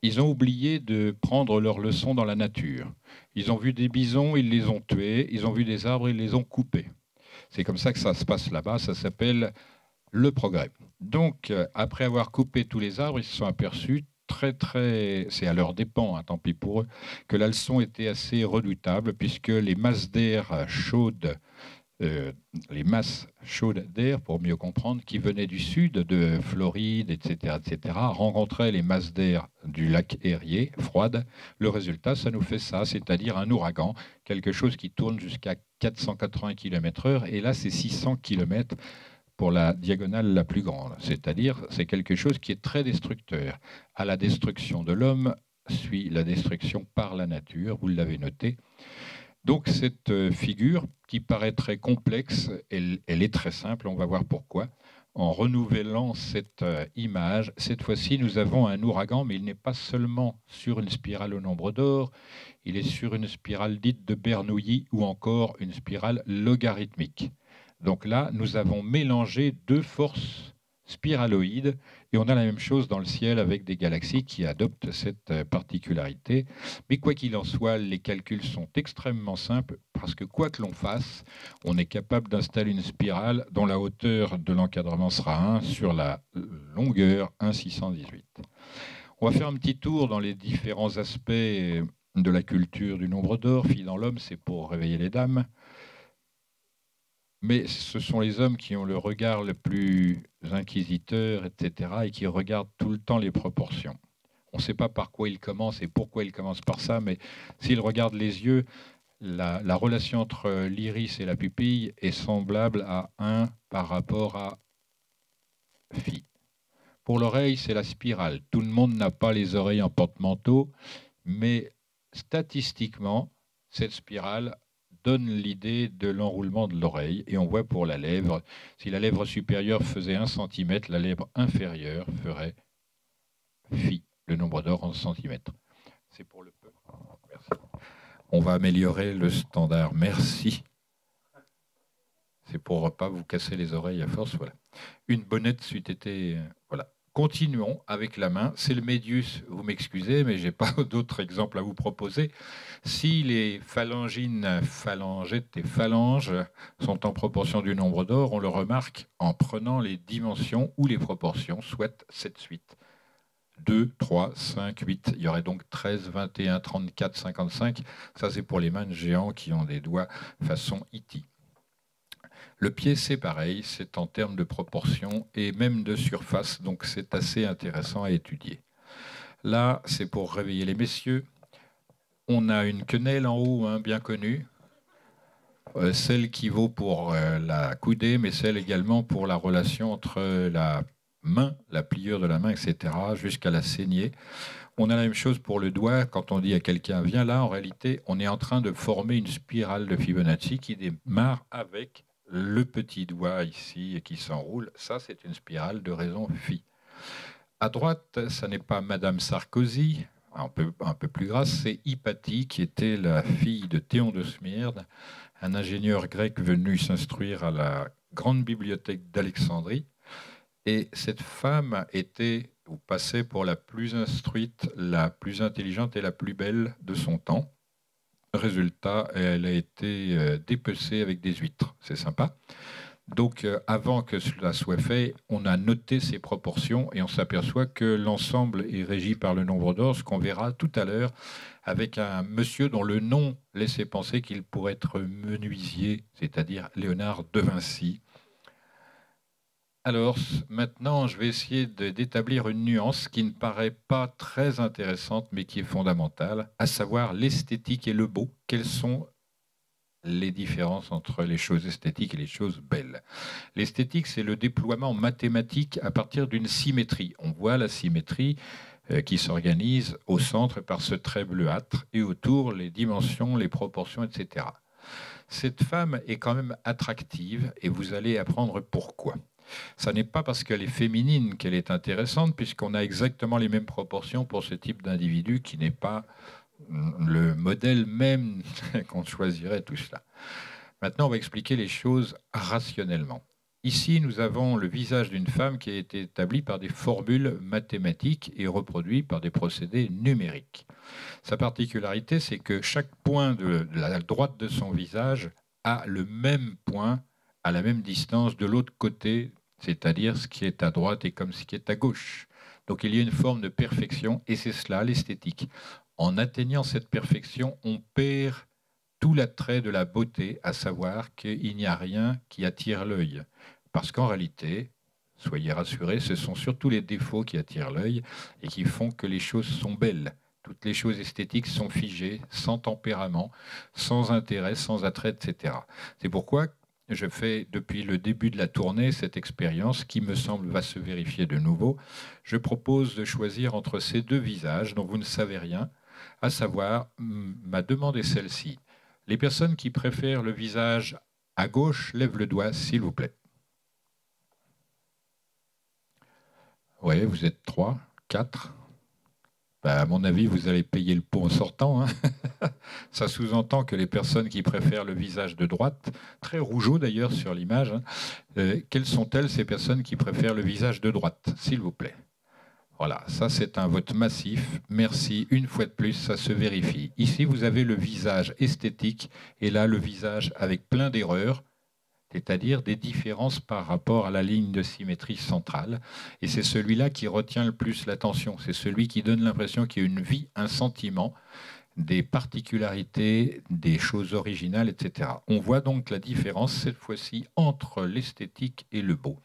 ils ont oublié de prendre leurs leçons dans la nature. Ils ont vu des bisons, ils les ont tués. Ils ont vu des arbres, ils les ont coupés. C'est comme ça que ça se passe là-bas. Ça s'appelle le progrès. Donc, après avoir coupé tous les arbres, ils se sont aperçus, c'est à leur dépens, tant pis pour eux, que la leçon était assez redoutable, puisque les masses d'air chaudes, d'air, pour mieux comprendre, qui venaient du sud, de Floride, etc., rencontraient les masses d'air du lac Erie, froides. Le résultat, ça nous fait ça, c'est-à-dire un ouragan, quelque chose qui tourne jusqu'à 480 km/h, et là, c'est 600 km pour la diagonale la plus grande. C'est-à-dire, c'est quelque chose qui est très destructeur. À la destruction de l'homme suit la destruction par la nature, vous l'avez noté. Donc cette figure, qui paraît très complexe, elle est très simple, on va voir pourquoi. En renouvelant cette image, cette fois-ci, nous avons un ouragan, mais il n'est pas seulement sur une spirale au nombre d'or, il est sur une spirale dite de Bernoulli ou encore une spirale logarithmique. Donc là, nous avons mélangé deux forces spiraloïdes et on a la même chose dans le ciel avec des galaxies qui adoptent cette particularité. Mais quoi qu'il en soit, les calculs sont extrêmement simples parce que quoi que l'on fasse, on est capable d'installer une spirale dont la hauteur de l'encadrement sera 1 sur la longueur 1,618. On va faire un petit tour dans les différents aspects de la culture du nombre d'or. Fille dans l'homme, c'est pour réveiller les dames. Mais ce sont les hommes qui ont le regard le plus inquisiteur, etc., et qui regardent tout le temps les proportions. On ne sait pas par quoi ils commencent et pourquoi ils commencent par ça, mais s'ils regardent les yeux, la relation entre l'iris et la pupille est semblable à 1 par rapport à phi. Pour l'oreille, c'est la spirale. Tout le monde n'a pas les oreilles en porte-manteau, mais statistiquement, cette spirale donne l'idée de l'enroulement de l'oreille. Et on voit pour la lèvre, si la lèvre supérieure faisait 1 cm, la lèvre inférieure ferait phi, le nombre d'or en centimètres. C'est pour le peu. Merci. On va améliorer le standard. Merci. C'est pour ne pas vous casser les oreilles à force. Voilà. Une bonnette c'eût été... Voilà. Continuons avec la main. C'est le médius, vous m'excusez, mais je n'ai pas d'autres exemples à vous proposer. Si les phalangines, phalangettes et phalanges sont en proportion du nombre d'or, on le remarque en prenant les dimensions ou les proportions, soit cette suite. 2, 3, 5, 8. Il y aurait donc 13, 21, 34, 55. Ça, c'est pour les mains de géants qui ont des doigts façon E.T. Le pied, c'est pareil, c'est en termes de proportion et même de surface, donc c'est assez intéressant à étudier. Là, c'est pour réveiller les messieurs. On a une quenelle en haut, bien connue, celle qui vaut pour la coudée, mais celle également pour la relation entre la main, la pliure de la main, etc., jusqu'à la saignée. On a la même chose pour le doigt. Quand on dit à quelqu'un « viens là », en réalité, on est en train de former une spirale de Fibonacci qui démarre avec le petit doigt ici qui s'enroule. Ça, c'est une spirale de raison phi. À droite, ça n'est pas Madame Sarkozy, un peu plus grasse, c'est Hypatie, qui était la fille de Théon de Smyrne, un ingénieur grec venu s'instruire à la grande bibliothèque d'Alexandrie. Et cette femme était ou passait pour la plus instruite, la plus intelligente et la plus belle de son temps. Résultat, elle a été dépecée avec des huîtres. C'est sympa. Donc, avant que cela soit fait, on a noté ces proportions et on s'aperçoit que l'ensemble est régi par le nombre d'or, ce qu'on verra tout à l'heure avec un monsieur dont le nom laissait penser qu'il pourrait être menuisier, c'est-à-dire Léonard de Vinci. Alors, maintenant, je vais essayer d'établir une nuance qui ne paraît pas très intéressante, mais qui est fondamentale, à savoir l'esthétique et le beau. Quelles sont les différences entre les choses esthétiques et les choses belles? L'esthétique, c'est le déploiement mathématique à partir d'une symétrie. On voit la symétrie qui s'organise au centre par ce trait bleuâtre et autour les dimensions, les proportions, etc. Cette femme est quand même attractive et vous allez apprendre pourquoi. Ça n'est pas parce qu'elle est féminine qu'elle est intéressante, puisqu'on a exactement les mêmes proportions pour ce type d'individu qui n'est pas le modèle même qu'on choisirait tout cela. Maintenant, on va expliquer les choses rationnellement. Ici, nous avons le visage d'une femme qui a été établi par des formules mathématiques et reproduit par des procédés numériques. Sa particularité, c'est que chaque point de la droite de son visage a le même point à la même distance de l'autre côté, c'est-à-dire ce qui est à droite est comme ce qui est à gauche. Donc il y a une forme de perfection, et c'est cela l'esthétique. En atteignant cette perfection, on perd tout l'attrait de la beauté, à savoir qu'il n'y a rien qui attire l'œil. Parce qu'en réalité, soyez rassurés, ce sont surtout les défauts qui attirent l'œil et qui font que les choses sont belles. Toutes les choses esthétiques sont figées, sans tempérament, sans intérêt, sans attrait, etc. C'est pourquoi je fais depuis le début de la tournée cette expérience qui me semble va se vérifier de nouveau. Je propose de choisir entre ces deux visages dont vous ne savez rien, à savoir, ma demande est celle-ci. Les personnes qui préfèrent le visage à gauche, lèvent le doigt, s'il vous plaît. Oui, vous êtes 3, 4. À mon avis, vous allez payer le pot en sortant. Hein. Ça sous-entend que les personnes qui préfèrent le visage de droite, très rougeau d'ailleurs sur l'image, hein, quelles sont-elles ces personnes qui préfèrent le visage de droite, s'il vous plaît? Voilà, ça c'est un vote massif. Merci, une fois de plus, ça se vérifie. Ici, vous avez le visage esthétique et là, le visage avec plein d'erreurs, c'est-à-dire des différences par rapport à la ligne de symétrie centrale. Et c'est celui-là qui retient le plus l'attention. C'est celui qui donne l'impression qu'il y a une vie, un sentiment, des particularités, des choses originales, etc. On voit donc la différence, cette fois-ci, entre l'esthétique et le beau.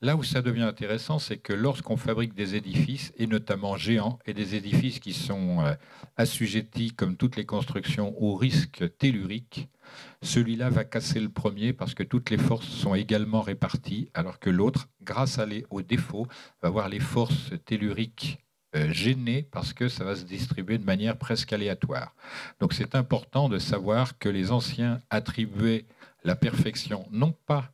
Là où ça devient intéressant, c'est que lorsqu'on fabrique des édifices, et notamment géants, et des édifices qui sont assujettis, comme toutes les constructions, au risque tellurique, celui-là va casser le premier parce que toutes les forces sont également réparties, alors que l'autre, grâce aux défauts, va avoir les forces telluriques gênées parce que ça va se distribuer de manière presque aléatoire. Donc c'est important de savoir que les anciens attribuaient la perfection non pas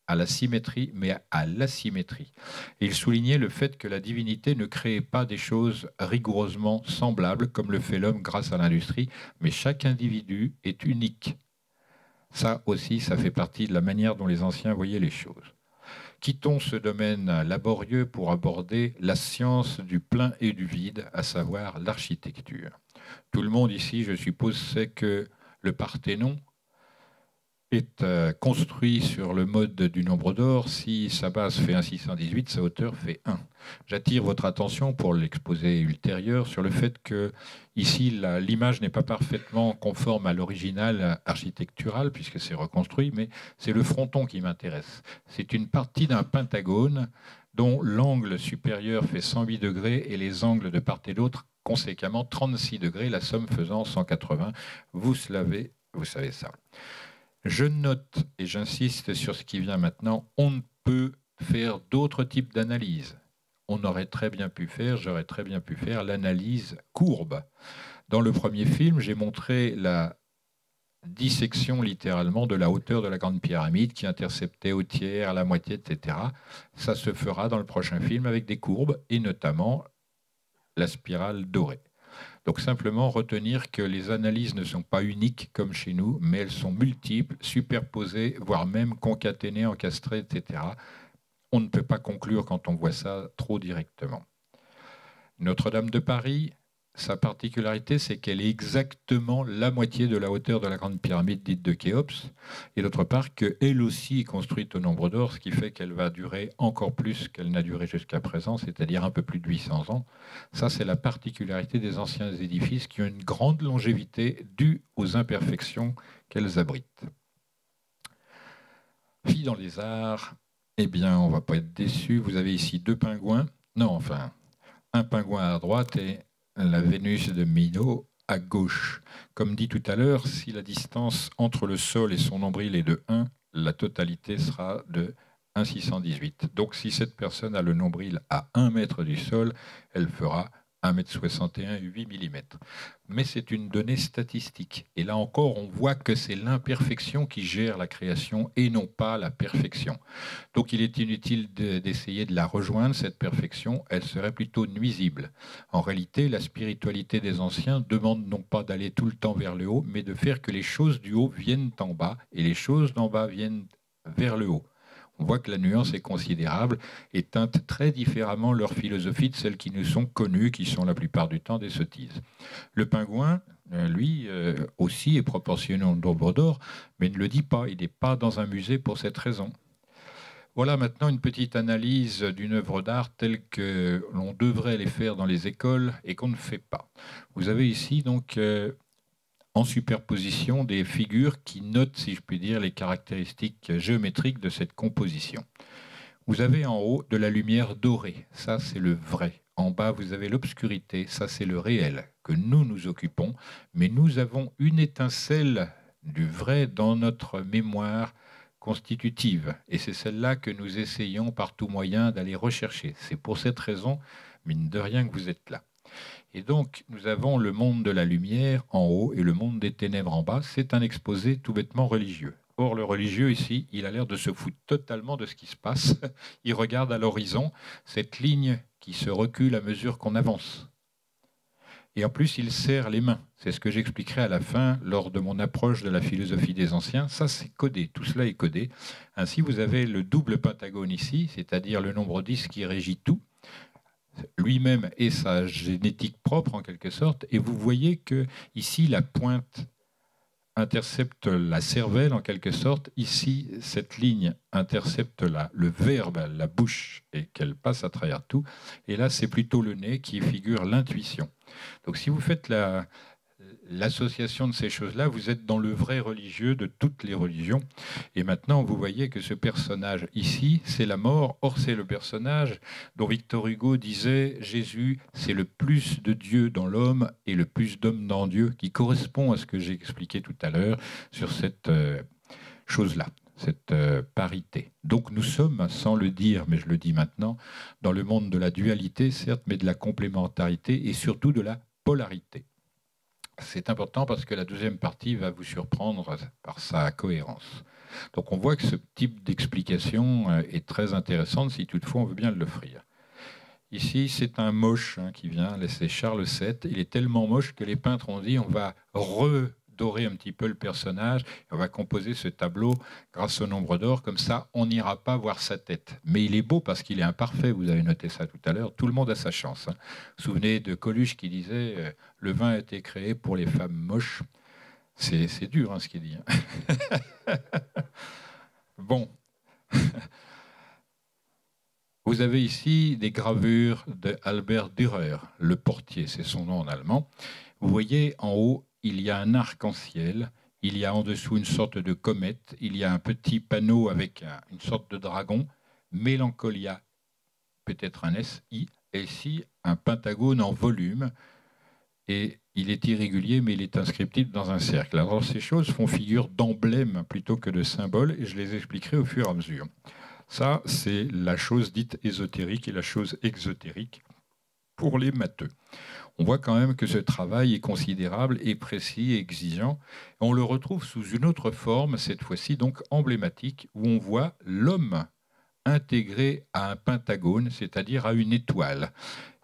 à la symétrie, mais à l'asymétrie. Et il soulignait le fait que la divinité ne créait pas des choses rigoureusement semblables, comme le fait l'homme grâce à l'industrie, mais chaque individu est unique. Ça aussi, ça fait partie de la manière dont les anciens voyaient les choses. Quittons ce domaine laborieux pour aborder la science du plein et du vide, à savoir l'architecture. Tout le monde ici, je suppose, sait que le Parthénon est construit sur le mode du nombre d'or. Si sa base fait 1,618, sa hauteur fait 1. J'attire votre attention pour l'exposé ultérieur sur le fait que ici l'image n'est pas parfaitement conforme à l'original architectural puisque c'est reconstruit, mais c'est le fronton qui m'intéresse. C'est une partie d'un pentagone dont l'angle supérieur fait 108 degrés et les angles de part et d'autre conséquemment 36 degrés, la somme faisant 180. Vous savez ça. Je note, et j'insiste sur ce qui vient maintenant, on ne peut faire d'autres types d'analyses. J'aurais très bien pu faire l'analyse courbe. Dans le premier film, j'ai montré la dissection littéralement de la hauteur de la Grande Pyramide qui interceptait au tiers, à la moitié, etc. Ça se fera dans le prochain film avec des courbes et notamment la spirale dorée. Donc simplement retenir que les analyses ne sont pas uniques comme chez nous, mais elles sont multiples, superposées, voire même concaténées, encastrées, etc. On ne peut pas conclure quand on voit ça trop directement. Notre-Dame de Paris, sa particularité, c'est qu'elle est exactement la moitié de la hauteur de la grande pyramide dite de Khéops, et d'autre part qu'elle aussi est construite au nombre d'or, ce qui fait qu'elle va durer encore plus qu'elle n'a duré jusqu'à présent, c'est-à-dire un peu plus de 800 ans. Ça, c'est la particularité des anciens édifices qui ont une grande longévité due aux imperfections qu'elles abritent. Fille dans les arts, eh bien, on ne va pas être déçu. Vous avez ici deux pingouins. Non, enfin, un pingouin à droite et la Vénus de Milo à gauche. Comme dit tout à l'heure, si la distance entre le sol et son nombril est de 1, la totalité sera de 1,618. Donc si cette personne a le nombril à 1 mètre du sol, elle fera 1,61 m, 8 mm. Mais c'est une donnée statistique. Et là encore, on voit que c'est l'imperfection qui gère la création et non pas la perfection. Donc il est inutile d'essayer de la rejoindre, cette perfection, elle serait plutôt nuisible. En réalité, la spiritualité des anciens demande non pas d'aller tout le temps vers le haut, mais de faire que les choses du haut viennent en bas et les choses d'en bas viennent vers le haut. On voit que la nuance est considérable et teinte très différemment leur philosophie de celles qui nous sont connues, qui sont la plupart du temps des sottises. Le pingouin, lui, aussi est proportionné au nombre d'or, mais ne le dit pas. Il n'est pas dans un musée pour cette raison. Voilà maintenant une petite analyse d'une œuvre d'art telle que l'on devrait les faire dans les écoles et qu'on ne fait pas. Vous avez ici donc en superposition des figures qui notent, si je puis dire, les caractéristiques géométriques de cette composition. Vous avez en haut de la lumière dorée, ça c'est le vrai. En bas, vous avez l'obscurité, ça c'est le réel que nous nous occupons, mais nous avons une étincelle du vrai dans notre mémoire constitutive, et c'est celle-là que nous essayons par tout moyen d'aller rechercher. C'est pour cette raison, mine de rien, que vous êtes là. Et donc, nous avons le monde de la lumière en haut et le monde des ténèbres en bas. C'est un exposé tout bêtement religieux. Or, le religieux, ici, il a l'air de se foutre totalement de ce qui se passe. Il regarde à l'horizon cette ligne qui se recule à mesure qu'on avance. Et en plus, il serre les mains. C'est ce que j'expliquerai à la fin lors de mon approche de la philosophie des anciens. Ça, c'est codé. Tout cela est codé. Ainsi, vous avez le double pentagone ici, c'est-à-dire le nombre 10 qui régit tout, lui-même et sa génétique propre en quelque sorte, et vous voyez que ici la pointe intercepte la cervelle en quelque sorte, ici cette ligne intercepte le verbe, la bouche, et qu'elle passe à travers tout, et là c'est plutôt le nez qui figure l'intuition. Donc si vous faites l'association de ces choses-là, vous êtes dans le vrai religieux de toutes les religions. Et maintenant, vous voyez que ce personnage ici, c'est la mort. Or, c'est le personnage dont Victor Hugo disait « Jésus, c'est le plus de Dieu dans l'homme et le plus d'homme dans Dieu », qui correspond à ce que j'ai expliqué tout à l'heure sur cette chose-là, cette parité. Donc nous sommes, sans le dire, mais je le dis maintenant, dans le monde de la dualité, certes, mais de la complémentarité et surtout de la polarité. C'est important parce que la deuxième partie va vous surprendre par sa cohérence. Donc on voit que ce type d'explication est très intéressante si toutefois on veut bien l'offrir. Ici, c'est un moche qui vient, c'est Charles VII. Il est tellement moche que les peintres ont dit on va redorer un petit peu le personnage, on va composer ce tableau grâce au nombre d'or, comme ça on n'ira pas voir sa tête. Mais il est beau parce qu'il est imparfait, vous avez noté ça tout à l'heure, tout le monde a sa chance. Vous vous souvenez de Coluche qui disait le vin a été créé pour les femmes moches. C'est dur ce qu'il dit. Bon. Vous avez ici des gravures d'Albert Dürer, le portier, c'est son nom en allemand. Vous voyez en haut, il y a un arc-en-ciel, il y a en dessous une sorte de comète, il y a un petit panneau avec une sorte de dragon, Mélancolia, peut-être un SI, et ici un pentagone en volume, et il est irrégulier, mais il est inscriptible dans un cercle. Alors ces choses font figure d'emblèmes plutôt que de symboles, et je les expliquerai au fur et à mesure. Ça, c'est la chose dite ésotérique et la chose exotérique pour les matheux. On voit quand même que ce travail est considérable et précis et exigeant. On le retrouve sous une autre forme, cette fois-ci donc emblématique, où on voit l'homme intégré à un pentagone, c'est-à-dire à une étoile.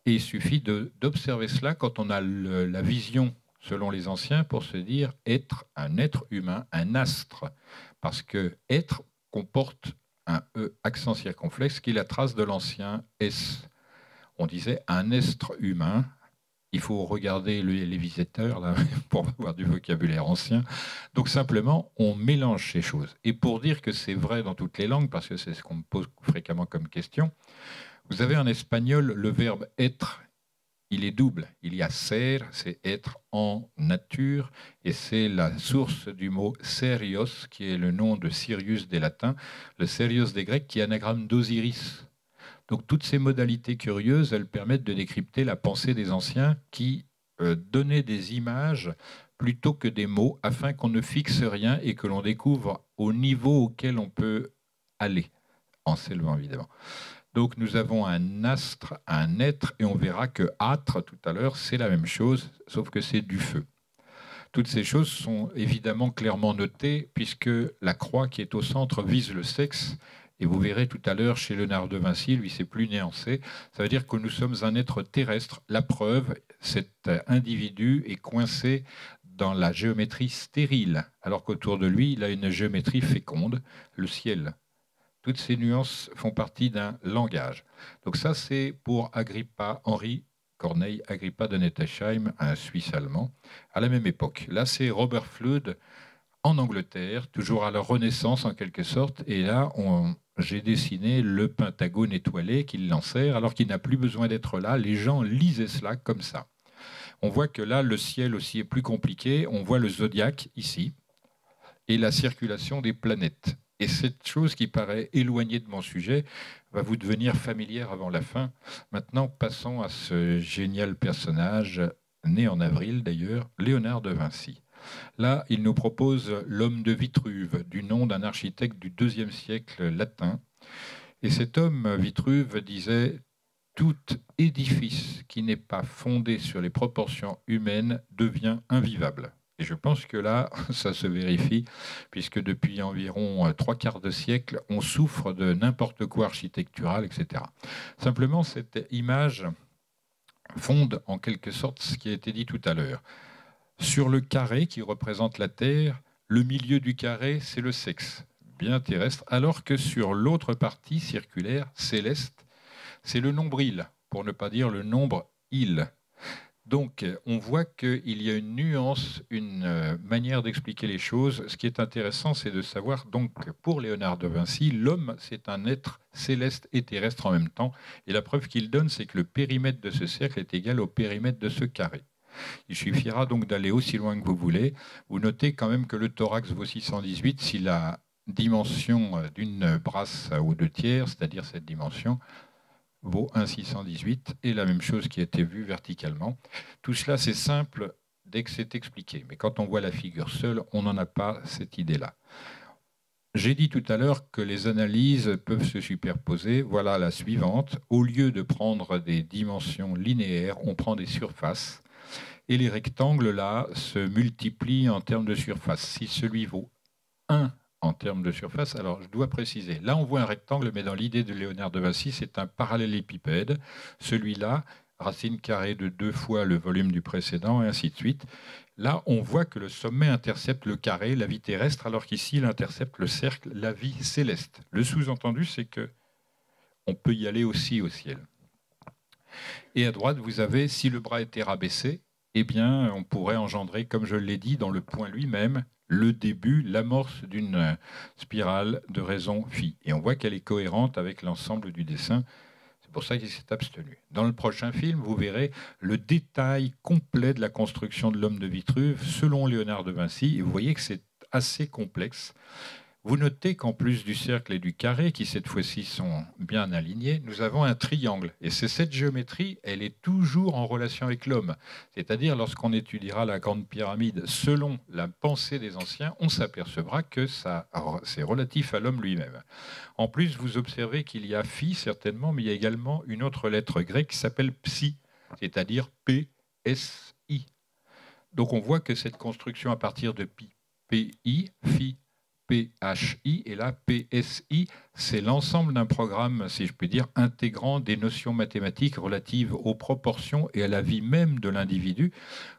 Et il suffit d'observer cela quand on a la vision, selon les anciens, pour se dire être un être humain, un astre. Parce que être comporte un E accent circonflexe qui est la trace de l'ancien S. On disait un estre humain, Il faut regarder les visiteurs là, pour avoir du vocabulaire ancien. Donc simplement, on mélange ces choses. Et pour dire que c'est vrai dans toutes les langues, parce que c'est ce qu'on me pose fréquemment comme question, vous avez en espagnol le verbe être, il est double. Il y a ser, c'est être en nature, et c'est la source du mot serios, qui est le nom de Sirius des Latins, le serios des Grecs, qui est anagramme d'Osiris. Donc toutes ces modalités curieuses, elles permettent de décrypter la pensée des anciens qui donnaient des images plutôt que des mots, afin qu'on ne fixe rien et que l'on découvre au niveau auquel on peut aller, en s'élevant évidemment. Donc nous avons un astre, un être, et on verra que âtre, tout à l'heure, c'est la même chose, sauf que c'est du feu. Toutes ces choses sont évidemment clairement notées, puisque la croix qui est au centre vise le sexe, et vous verrez tout à l'heure chez Léonard de Vinci, lui c'est plus nuancé, ça veut dire que nous sommes un être terrestre. La preuve, cet individu est coincé dans la géométrie stérile, alors qu'autour de lui, il a une géométrie féconde, le ciel. Toutes ces nuances font partie d'un langage. Donc ça, c'est pour Agrippa, Henri Corneille Agrippa de Nettesheim, un Suisse allemand, à la même époque. Là, c'est Robert Fludd en Angleterre, toujours à la Renaissance en quelque sorte. Et là, j'ai dessiné le Pentagone étoilé qu'il lancèrent, alors qu'il n'a plus besoin d'être là. Les gens lisaient cela comme ça. On voit que là, le ciel aussi est plus compliqué. On voit le zodiaque ici et la circulation des planètes. Et cette chose qui paraît éloignée de mon sujet va vous devenir familière avant la fin. Maintenant, passons à ce génial personnage, né en avril d'ailleurs, Léonard de Vinci. Là, il nous propose l'homme de Vitruve, du nom d'un architecte du IIe siècle latin. Et cet homme, Vitruve, disait « Tout édifice qui n'est pas fondé sur les proportions humaines devient invivable ». Et je pense que là, ça se vérifie, puisque depuis environ 3/4 de siècle, on souffre de n'importe quoi architectural, etc. Simplement, cette image fonde en quelque sorte ce qui a été dit tout à l'heure. Sur le carré qui représente la Terre, le milieu du carré, c'est le sexe, bien terrestre, alors que sur l'autre partie circulaire, céleste, c'est le nombril, pour ne pas dire le nombre il. Donc, on voit qu'il y a une nuance, une manière d'expliquer les choses. Ce qui est intéressant, c'est de savoir, donc, pour Léonard de Vinci, l'homme, c'est un être céleste et terrestre en même temps. Et la preuve qu'il donne, c'est que le périmètre de ce cercle est égal au périmètre de ce carré. Il suffira donc d'aller aussi loin que vous voulez. Vous notez quand même que le thorax vaut 618 si la dimension d'une brasse ou 2/3, c'est-à-dire cette dimension, vaut 1,618, et la même chose qui a été vue verticalement. Tout cela, c'est simple dès que c'est expliqué. Mais quand on voit la figure seule, on n'en a pas cette idée-là. J'ai dit tout à l'heure que les analyses peuvent se superposer. Voilà la suivante. Au lieu de prendre des dimensions linéaires, on prend des surfaces. Et les rectangles, là, se multiplient en termes de surface. Si celui vaut 1 en termes de surface, alors je dois préciser, là on voit un rectangle, mais dans l'idée de Léonard de Vinci, c'est un parallélépipède. Celui-là, racine carrée de 2 fois le volume du précédent, et ainsi de suite. Là, on voit que le sommet intercepte le carré, la vie terrestre, alors qu'ici, il intercepte le cercle, la vie céleste. Le sous-entendu, c'est que on peut y aller aussi au ciel. Et à droite, vous avez, si le bras était rabaissé, eh bien, on pourrait engendrer, comme je l'ai dit, dans le point lui-même, le début, l'amorce d'une spirale de raison phi. Et on voit qu'elle est cohérente avec l'ensemble du dessin. C'est pour ça qu'il s'est abstenu. Dans le prochain film, vous verrez le détail complet de la construction de l'homme de Vitruve selon Léonard de Vinci. Et vous voyez que c'est assez complexe. Vous notez qu'en plus du cercle et du carré, qui cette fois-ci sont bien alignés, nous avons un triangle. Et c'est cette géométrie, elle est toujours en relation avec l'homme. C'est-à-dire, lorsqu'on étudiera la Grande Pyramide selon la pensée des anciens, on s'apercevra que c'est relatif à l'homme lui-même. En plus, vous observez qu'il y a phi, certainement, mais il y a également une autre lettre grecque qui s'appelle psi, c'est-à-dire P-S-I. Donc on voit que cette construction à partir de pi, P-I, phi, PHI, et là, PSI, c'est l'ensemble d'un programme, si je puis dire, intégrant des notions mathématiques relatives aux proportions et à la vie même de l'individu,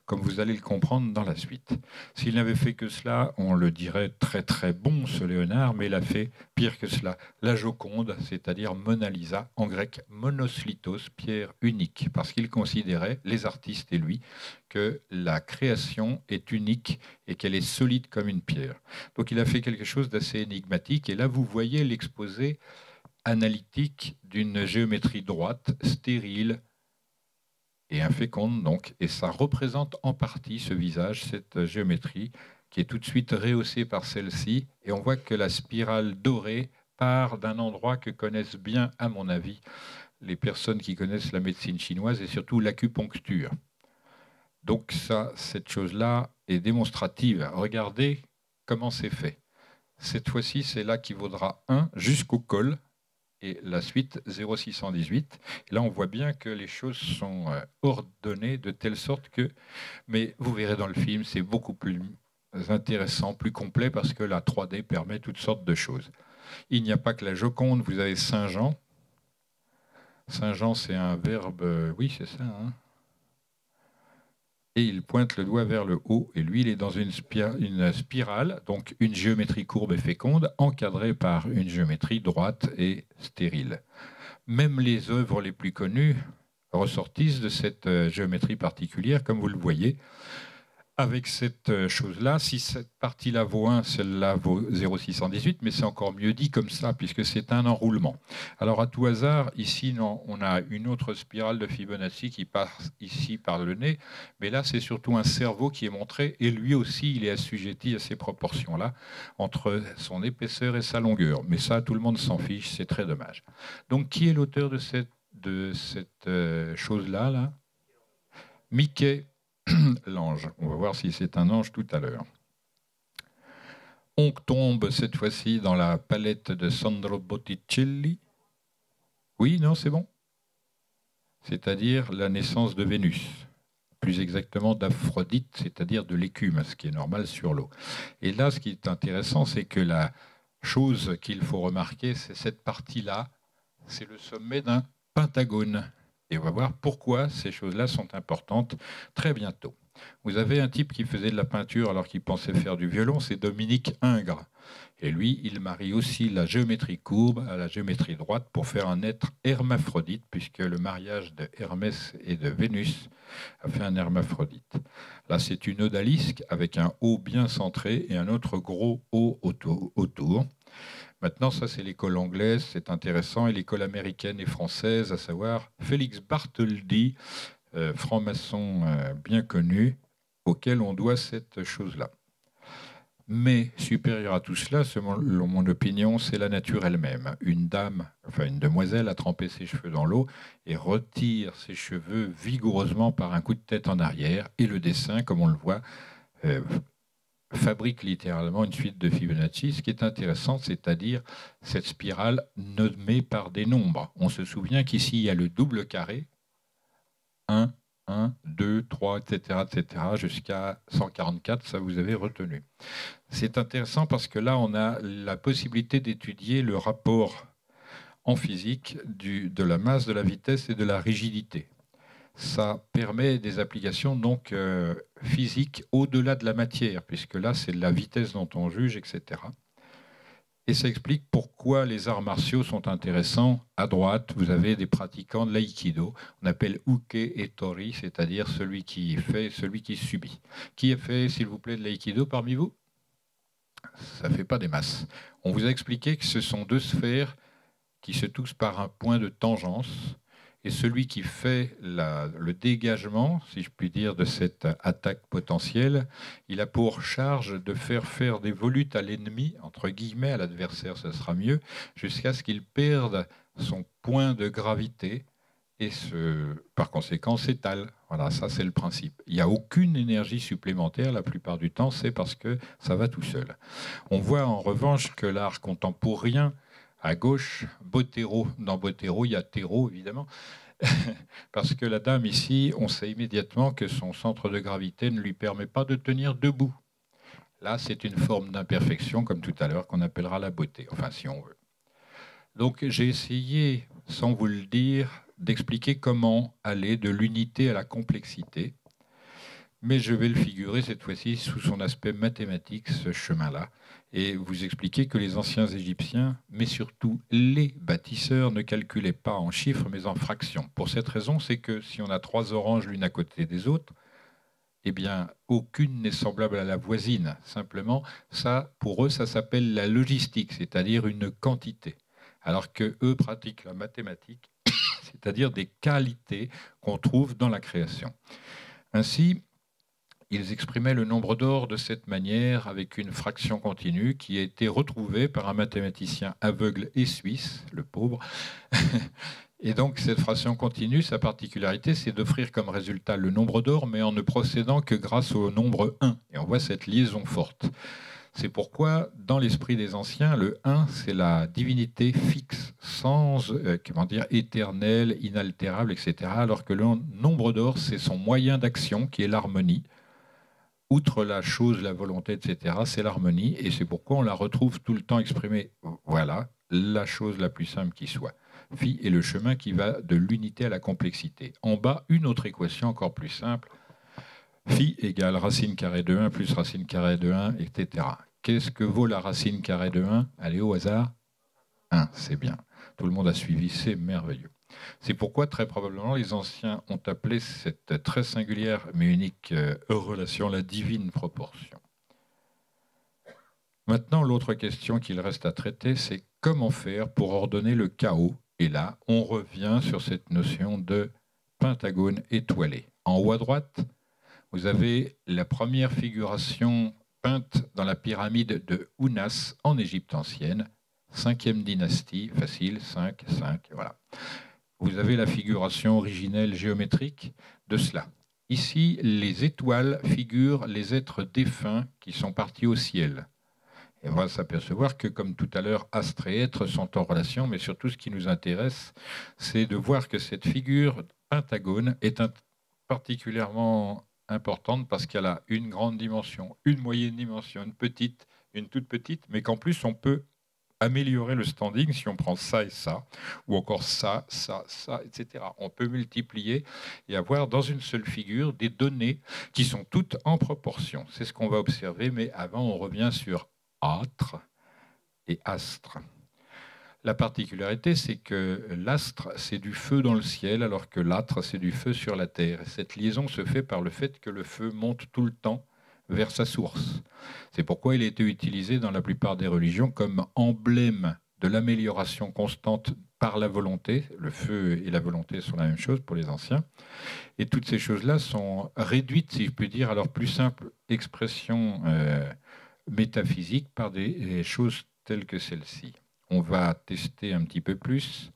comme vous allez le comprendre dans la suite. S'il n'avait fait que cela, on le dirait très très bon, ce Léonard, mais il a fait pire que cela. La Joconde, c'est-à-dire Mona Lisa, en grec monoslitos, pierre unique, parce qu'il considérait, les artistes et lui, que la création est unique et qu'elle est solide comme une pierre. Donc il a fait quelque chose d'assez énigmatique, et là vous voyez l'exposé analytique d'une géométrie droite, stérile, et inféconde donc, et ça représente en partie ce visage, cette géométrie, qui est tout de suite rehaussée par celle-ci, et on voit que la spirale dorée part d'un endroit que connaissent bien, à mon avis, les personnes qui connaissent la médecine chinoise et surtout l'acupuncture. Donc ça, cette chose-là est démonstrative. Regardez comment c'est fait. Cette fois-ci, c'est là qui vaudra 1 jusqu'au col, et la suite 0,618. Et là, on voit bien que les choses sont ordonnées de telle sorte que, mais vous verrez dans le film, c'est beaucoup plus intéressant, plus complet, parce que la 3D permet toutes sortes de choses. Il n'y a pas que la Joconde, vous avez Saint Jean. Saint Jean, c'est un verbe, oui, c'est ça, hein. Et il pointe le doigt vers le haut, et lui, il est dans une spirale, donc une géométrie courbe et féconde, encadrée par une géométrie droite et stérile. Même les œuvres les plus connues ressortissent de cette géométrie particulière, comme vous le voyez. Avec cette chose-là, si cette partie-là vaut 1, celle-là vaut 0,618, mais c'est encore mieux dit comme ça, puisque c'est un enroulement. Alors, à tout hasard, ici, non, on a une autre spirale de Fibonacci qui passe ici par le nez, mais là, c'est surtout un cerveau qui est montré, et lui aussi, il est assujetti à ces proportions-là, entre son épaisseur et sa longueur. Mais ça, tout le monde s'en fiche, c'est très dommage. Donc, qui est l'auteur de cette chose-là, là ? Mickey. L'ange. On va voir si c'est un ange tout à l'heure. On tombe cette fois-ci dans la palette de Sandro Botticelli. Oui, non, c'est bon. C'est-à-dire la naissance de Vénus. Plus exactement d'Aphrodite, c'est-à-dire de l'écume, ce qui est normal sur l'eau. Et là, ce qui est intéressant, c'est que la chose qu'il faut remarquer, c'est cette partie-là, c'est le sommet d'un pentagone. Et on va voir pourquoi ces choses-là sont importantes très bientôt. Vous avez un type qui faisait de la peinture alors qu'il pensait faire du violon, c'est Dominique Ingres. Et lui, il marie aussi la géométrie courbe à la géométrie droite pour faire un être hermaphrodite, puisque le mariage de Hermès et de Vénus a fait un hermaphrodite. Là, c'est une odalisque avec un haut bien centré et un autre gros haut autour. Maintenant, ça, c'est l'école anglaise, c'est intéressant, et l'école américaine et française, à savoir Félix Bartholdi, franc-maçon bien connu, auquel on doit cette chose-là. Mais supérieur à tout cela, selon mon opinion, c'est la nature elle-même. Une dame, enfin une demoiselle, a trempé ses cheveux dans l'eau et retire ses cheveux vigoureusement par un coup de tête en arrière, et le dessin, comme on le voit, fabrique littéralement une suite de Fibonacci. Ce qui est intéressant, c'est-à-dire cette spirale nommée par des nombres. On se souvient qu'ici, il y a le double carré, 1, 1, 2, 3, etc., etc., jusqu'à 144, ça vous avez retenu. C'est intéressant parce que là, on a la possibilité d'étudier le rapport en physique de la masse, de la vitesse et de la rigidité. Ça permet des applications donc physiques au-delà de la matière, puisque là, c'est la vitesse dont on juge, etc. Et ça explique pourquoi les arts martiaux sont intéressants. À droite, vous avez des pratiquants de l'aïkido. On appelle uke et tori, c'est-à-dire celui qui fait et celui qui subit. Qui a fait, s'il vous plaît, de l'aïkido parmi vous ? Ça ne fait pas des masses. On vous a expliqué que ce sont deux sphères qui se touchent par un point de tangence. Et celui qui fait le dégagement, si je puis dire, de cette attaque potentielle, il a pour charge de faire des volutes à l'ennemi, entre guillemets, à l'adversaire, ce sera mieux, jusqu'à ce qu'il perde son point de gravité et par conséquent s'étale. Voilà, ça c'est le principe. Il n'y a aucune énergie supplémentaire, la plupart du temps, c'est parce que ça va tout seul. On voit en revanche que l'art contemporain, à gauche, Botero. Dans Botero, il y a Thérault, évidemment. Parce que la dame ici, on sait immédiatement que son centre de gravité ne lui permet pas de tenir debout. Là, c'est une forme d'imperfection, comme tout à l'heure, qu'on appellera la beauté, enfin, si on veut. Donc j'ai essayé, sans vous le dire, d'expliquer comment aller de l'unité à la complexité. Mais je vais le figurer cette fois-ci sous son aspect mathématique, ce chemin-là, et vous expliquer que les anciens Égyptiens, mais surtout les bâtisseurs, ne calculaient pas en chiffres, mais en fractions. Pour cette raison, c'est que si on a 3 oranges l'une à côté des autres, eh bien, aucune n'est semblable à la voisine. Simplement, ça, pour eux, ça s'appelle la logistique, c'est-à-dire une quantité. Alors que eux pratiquent la mathématique, c'est-à-dire des qualités qu'on trouve dans la création. Ainsi, ils exprimaient le nombre d'or de cette manière avec une fraction continue qui a été retrouvée par un mathématicien aveugle et suisse, le pauvre. Et donc cette fraction continue, sa particularité, c'est d'offrir comme résultat le nombre d'or, mais en ne procédant que grâce au nombre 1. Et on voit cette liaison forte. C'est pourquoi, dans l'esprit des anciens, le 1, c'est la divinité fixe, sans, éternelle, inaltérable, etc. Alors que le nombre d'or, c'est son moyen d'action, qui est l'harmonie. Outre la chose, la volonté, etc., c'est l'harmonie, et c'est pourquoi on la retrouve tout le temps exprimée. Voilà, la chose la plus simple qui soit. Phi est le chemin qui va de l'unité à la complexité. En bas, une autre équation encore plus simple. Phi égale racine carrée de 1 plus racine carrée de 1, etc. Qu'est-ce que vaut la racine carrée de 1? Allez, au hasard. 1, c'est bien. Tout le monde a suivi, c'est merveilleux. C'est pourquoi, très probablement, les anciens ont appelé cette très singulière mais unique relation la divine proportion. Maintenant, l'autre question qu'il reste à traiter, c'est comment faire pour ordonner le chaos. Et là, on revient sur cette notion de pentagone étoilé. En haut à droite, vous avez la première figuration peinte dans la pyramide de Ounas en Égypte ancienne, 5e dynastie, facile, 5, 5, voilà. Vous avez la figuration originelle géométrique de cela. Ici, les étoiles figurent les êtres défunts qui sont partis au ciel. Et on va s'apercevoir que, comme tout à l'heure, astres et êtres sont en relation, mais surtout ce qui nous intéresse, c'est de voir que cette figure pentagone est particulièrement importante parce qu'elle a une grande dimension, une moyenne dimension, une toute petite, mais qu'en plus on peut améliorer le standing si on prend ça et ça, ou encore ça, ça, ça, etc. On peut multiplier et avoir dans une seule figure des données qui sont toutes en proportion. C'est ce qu'on va observer, mais avant on revient sur âtre et astre. La particularité, c'est que l'astre, c'est du feu dans le ciel, alors que l'âtre, c'est du feu sur la terre. Et cette liaison se fait par le fait que le feu monte tout le temps vers sa source. C'est pourquoi il a été utilisé dans la plupart des religions comme emblème de l'amélioration constante par la volonté. Le feu et la volonté sont la même chose pour les anciens. Et toutes ces choses-là sont réduites, si je puis dire, à leur plus simple expression métaphysique par des choses telles que celle-ci. On va tester un petit peu plus.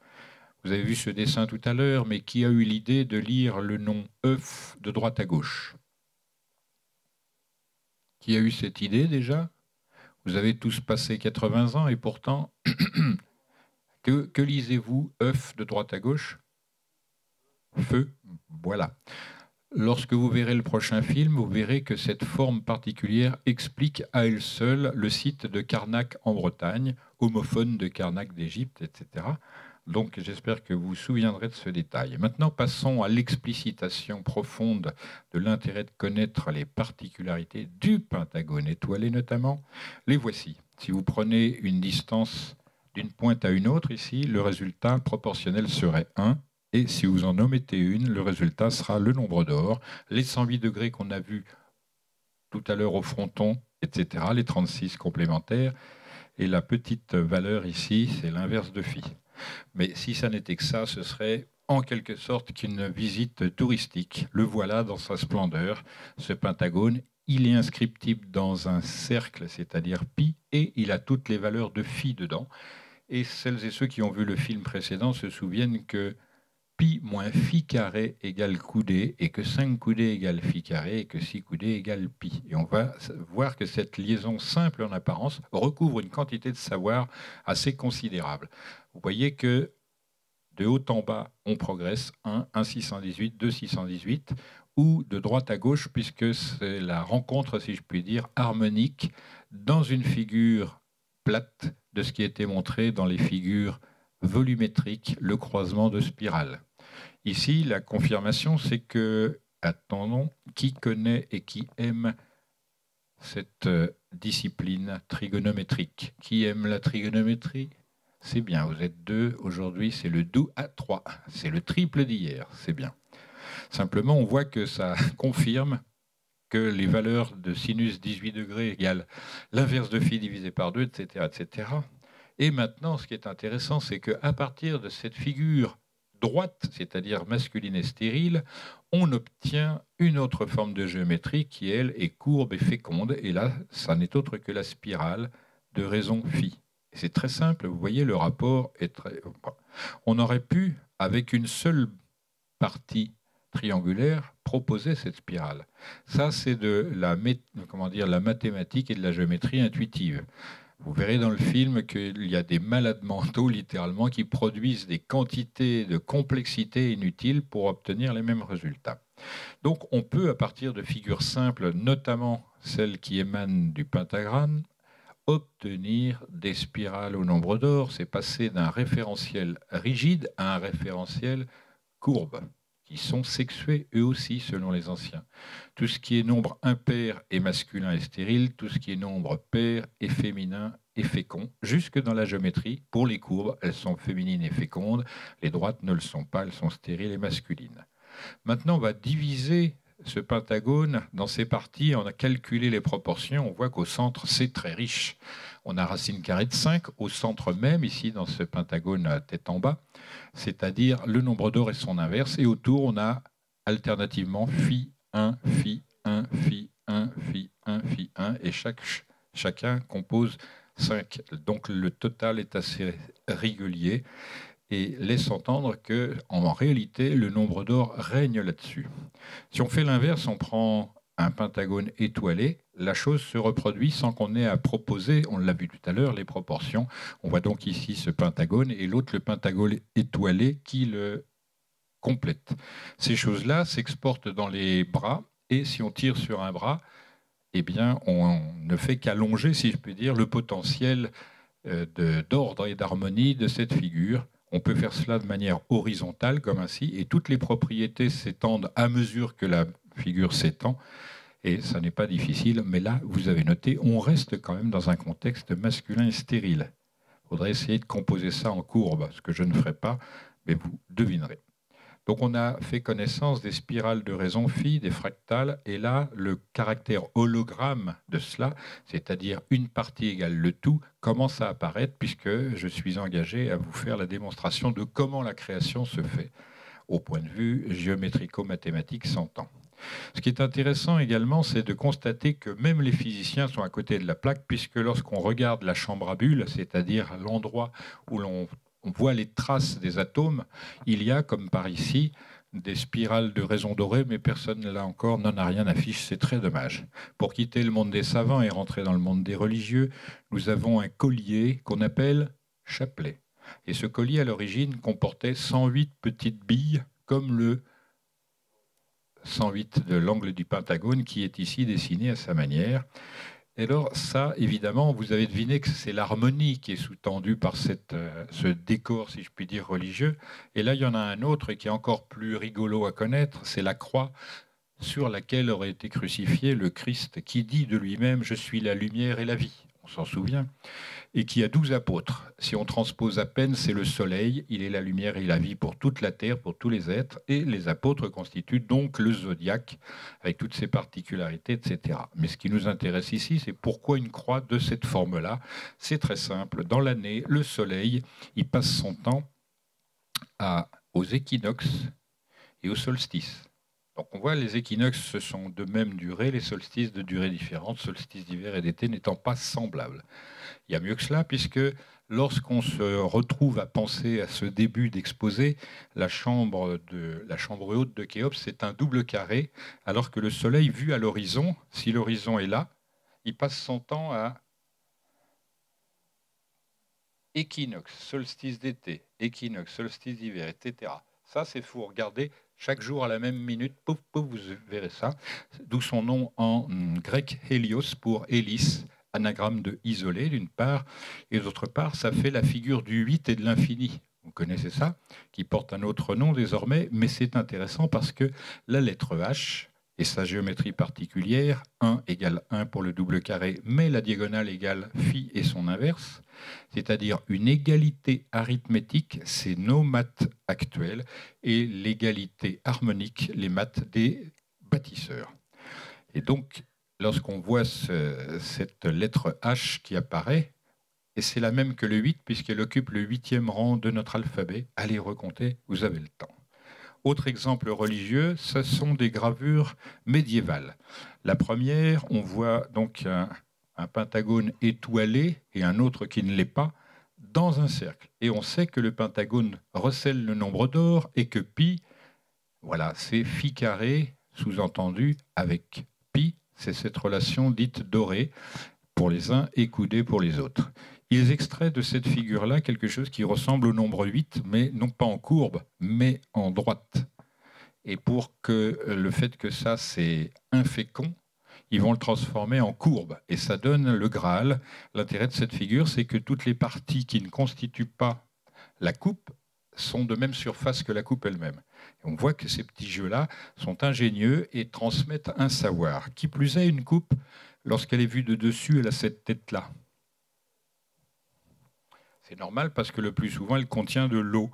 Vous avez vu ce dessin tout à l'heure, mais qui a eu l'idée de lire le nom œuf de droite à gauche? Qui a eu cette idée déjà? Vous avez tous passé 80 ans et pourtant, que lisez-vous, œuf de droite à gauche? Feu, voilà. Lorsque vous verrez le prochain film, vous verrez que cette forme particulière explique à elle seule le site de Karnak en Bretagne, homophone de Karnak d'Égypte, etc. Donc j'espère que vous vous souviendrez de ce détail. Maintenant, passons à l'explicitation profonde de l'intérêt de connaître les particularités du pentagone étoilé notamment. Les voici. Si vous prenez une distance d'une pointe à une autre ici, le résultat proportionnel serait 1. Et si vous en omettez une, le résultat sera le nombre d'or, les 108 degrés qu'on a vus tout à l'heure au fronton, etc., les 36 complémentaires. Et la petite valeur ici, c'est l'inverse de phi. Mais si ça n'était que ça, ce serait en quelque sorte qu'une visite touristique. Le voilà dans sa splendeur, ce pentagone. Il est inscriptible dans un cercle, c'est-à-dire pi, et il a toutes les valeurs de phi dedans. Et celles et ceux qui ont vu le film précédent se souviennent que pi moins phi carré égale coudé, et que 5 coudées égale phi carré, et que 6 coudées égale pi. Et on va voir que cette liaison simple en apparence recouvre une quantité de savoir assez considérable. Vous voyez que de haut en bas, on progresse, 1, 1 618, 2 618, ou de droite à gauche, puisque c'est la rencontre, si je puis dire, harmonique dans une figure plate de ce qui a été montré dans les figures volumétrique, le croisement de spirales. Ici, la confirmation, c'est que, attendons, qui connaît et qui aime cette discipline trigonométrique? Qui aime la trigonométrie? C'est bien, vous êtes deux. Aujourd'hui, c'est le 2 à 3. C'est le triple d'hier, c'est bien. Simplement, on voit que ça confirme que les valeurs de sinus 18 degrés égale l'inverse de phi divisé par 2, etc., etc. Et maintenant, ce qui est intéressant, c'est qu'à partir de cette figure droite, c'est-à-dire masculine et stérile, on obtient une autre forme de géométrie qui, elle, est courbe et féconde. Et là, ça n'est autre que la spirale de raison phi. C'est très simple, vous voyez, le rapport est très... On aurait pu, avec une seule partie triangulaire, proposer cette spirale. Ça, c'est de la, la mathématique et de la géométrie intuitive. Vous verrez dans le film qu'il y a des malades mentaux, littéralement, qui produisent des quantités de complexité inutiles pour obtenir les mêmes résultats. Donc, on peut, à partir de figures simples, notamment celles qui émanent du pentagramme, obtenir des spirales au nombre d'or. C'est passer d'un référentiel rigide à un référentiel courbe, qui sont sexués eux aussi selon les anciens. Tout ce qui est nombre impair est masculin et stérile, tout ce qui est nombre pair est féminin et fécond, jusque dans la géométrie. Pour les courbes, elles sont féminines et fécondes, les droites ne le sont pas, elles sont stériles et masculines. Maintenant, on va diviser ce pentagone dans ses parties, on a calculé les proportions, on voit qu'au centre, c'est très riche. On a racine carrée de 5 au centre même, ici dans ce pentagone à tête en bas, c'est-à-dire le nombre d'or et son inverse, et autour, on a alternativement phi 1, phi 1, phi 1, phi 1, phi 1, et chacun compose 5. Donc le total est assez régulier et laisse entendre qu'en réalité, le nombre d'or règne là-dessus. Si on fait l'inverse, on prend un pentagone étoilé, la chose se reproduit sans qu'on ait à proposer, on l'a vu tout à l'heure, les proportions. On voit donc ici ce pentagone et l'autre le pentagone étoilé qui le complète. Ces choses-là s'exportent dans les bras et si on tire sur un bras, eh bien, on ne fait qu'allonger, si je puis dire, le potentiel d'ordre et d'harmonie de cette figure. On peut faire cela de manière horizontale, comme ainsi, et toutes les propriétés s'étendent à mesure que la figure s'étend, et ça n'est pas difficile, mais là, vous avez noté, on reste quand même dans un contexte masculin et stérile. Il faudrait essayer de composer ça en courbe, ce que je ne ferai pas, mais vous devinerez. Donc on a fait connaissance des spirales de raison phi, des fractales, et là, le caractère hologramme de cela, c'est-à-dire une partie égale le tout, commence à apparaître puisque je suis engagé à vous faire la démonstration de comment la création se fait, au point de vue géométrico-mathématique s'entend. Ce qui est intéressant également, c'est de constater que même les physiciens sont à côté de la plaque, puisque lorsqu'on regarde la chambre à bulles, c'est-à-dire l'endroit où on voit les traces des atomes, il y a, comme par ici, des spirales de raison dorée, mais personne, là encore, n'en a rien affiche, c'est très dommage. Pour quitter le monde des savants et rentrer dans le monde des religieux, nous avons un collier qu'on appelle chapelet. Et ce collier, à l'origine, comportait 108 petites billes, comme le 108 de l'angle du pentagone, qui est ici dessiné à sa manière. Et alors ça, évidemment, vous avez deviné que c'est l'harmonie qui est sous-tendue par ce décor, si je puis dire, religieux. Et là, il y en a un autre qui est encore plus rigolo à connaître, c'est la croix sur laquelle aurait été crucifié le Christ, qui dit de lui-même « Je suis la lumière et la vie ». On s'en souvient. Et qui a 12 apôtres. Si on transpose à peine, c'est le soleil, il est la lumière et la vie pour toute la terre, pour tous les êtres, et les apôtres constituent donc le zodiaque, avec toutes ses particularités, etc. Mais ce qui nous intéresse ici, c'est pourquoi une croix de cette forme-là. C'est très simple. Dans l'année, le soleil, il passe son temps aux équinoxes et aux solstices. Donc on voit les équinoxes, ce sont de même durée, les solstices de durée différente, solstices d'hiver et d'été n'étant pas semblables. Il y a mieux que cela, puisque lorsqu'on se retrouve à penser à ce début d'exposé, la chambre haute de Khéops, c'est un double carré, alors que le soleil vu à l'horizon, si l'horizon est là, il passe son temps à équinoxe, solstice d'été, équinoxe, solstice d'hiver, etc. Ça, c'est fou. Regardez, chaque jour à la même minute, pouf, pouf, vous verrez ça. D'où son nom en grec hélios pour hélice, anagramme de isolé d'une part, et d'autre part, ça fait la figure du 8 et de l'infini. vous connaissez ça, qui porte un autre nom désormais, mais c'est intéressant parce que la lettre H et sa géométrie particulière, 1 égale 1 pour le double carré, mais la diagonale égale phi et son inverse, c'est-à-dire une égalité arithmétique, c'est nos maths actuelles, et l'égalité harmonique, les maths des bâtisseurs. Et donc, lorsqu'on voit cette lettre H qui apparaît, et c'est la même que le 8, puisqu'elle occupe le 8e rang de notre alphabet, allez recompter, vous avez le temps. Autre exemple religieux, ce sont des gravures médiévales. La première, on voit donc un pentagone étoilé et un autre qui ne l'est pas dans un cercle. Et on sait que le pentagone recèle le nombre d'or et que pi, voilà, c'est phi carré, sous-entendu avec pi, c'est cette relation dite dorée pour les uns et coudée pour les autres. Ils extraient de cette figure-là quelque chose qui ressemble au nombre 8, mais non pas en courbe, mais en droite. Et pour que le fait que ça, c'est infécond, ils vont le transformer en courbe. Et ça donne le Graal. L'intérêt de cette figure, c'est que toutes les parties qui ne constituent pas la coupe sont de même surface que la coupe elle-même. Et on voit que ces petits jeux-là sont ingénieux et transmettent un savoir. Qui plus est, une coupe, lorsqu'elle est vue de dessus, elle a cette tête-là. C'est normal parce que le plus souvent, elle contient de l'eau.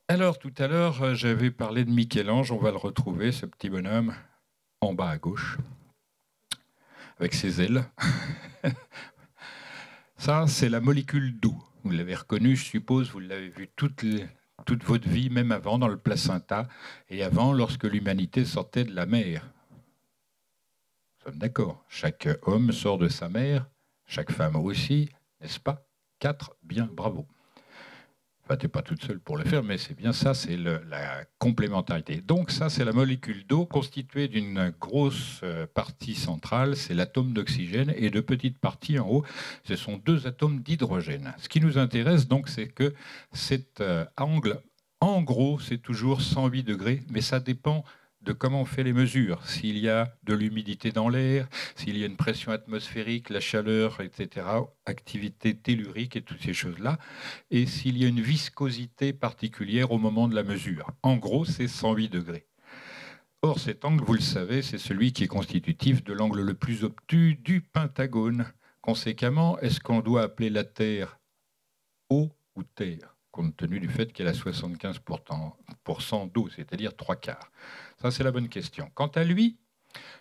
Alors, tout à l'heure, j'avais parlé de Michel-Ange. On va le retrouver, ce petit bonhomme, en bas à gauche, avec ses ailes. Ça, c'est la molécule d'eau. Vous l'avez reconnu, je suppose, vous l'avez vu toute votre vie, même avant, dans le placenta, et avant, lorsque l'humanité sortait de la mer. Nous sommes d'accord. Chaque homme sort de sa mère, chaque femme aussi, n'est-ce pas? 4, bien, bravo. Enfin, tu n'es pas toute seule pour le faire, mais c'est bien ça, c'est la complémentarité. Donc ça, c'est la molécule d'eau constituée d'une grosse partie centrale, c'est l'atome d'oxygène, et de petites parties en haut, ce sont 2 atomes d'hydrogène. Ce qui nous intéresse, donc, c'est que cet angle, en gros, c'est toujours 108 degrés, mais ça dépend de comment on fait les mesures. S'il y a de l'humidité dans l'air, s'il y a une pression atmosphérique, la chaleur, etc., activité tellurique et toutes ces choses-là, et s'il y a une viscosité particulière au moment de la mesure. En gros, c'est 108 degrés. Or, cet angle, vous le savez, c'est celui qui est constitutif de l'angle le plus obtus du pentagone. Conséquemment, est-ce qu'on doit appeler la Terre eau ou terre, compte tenu du fait qu'elle a 75% d'eau, c'est-à-dire 3/4? Ça, c'est la bonne question. Quant à lui,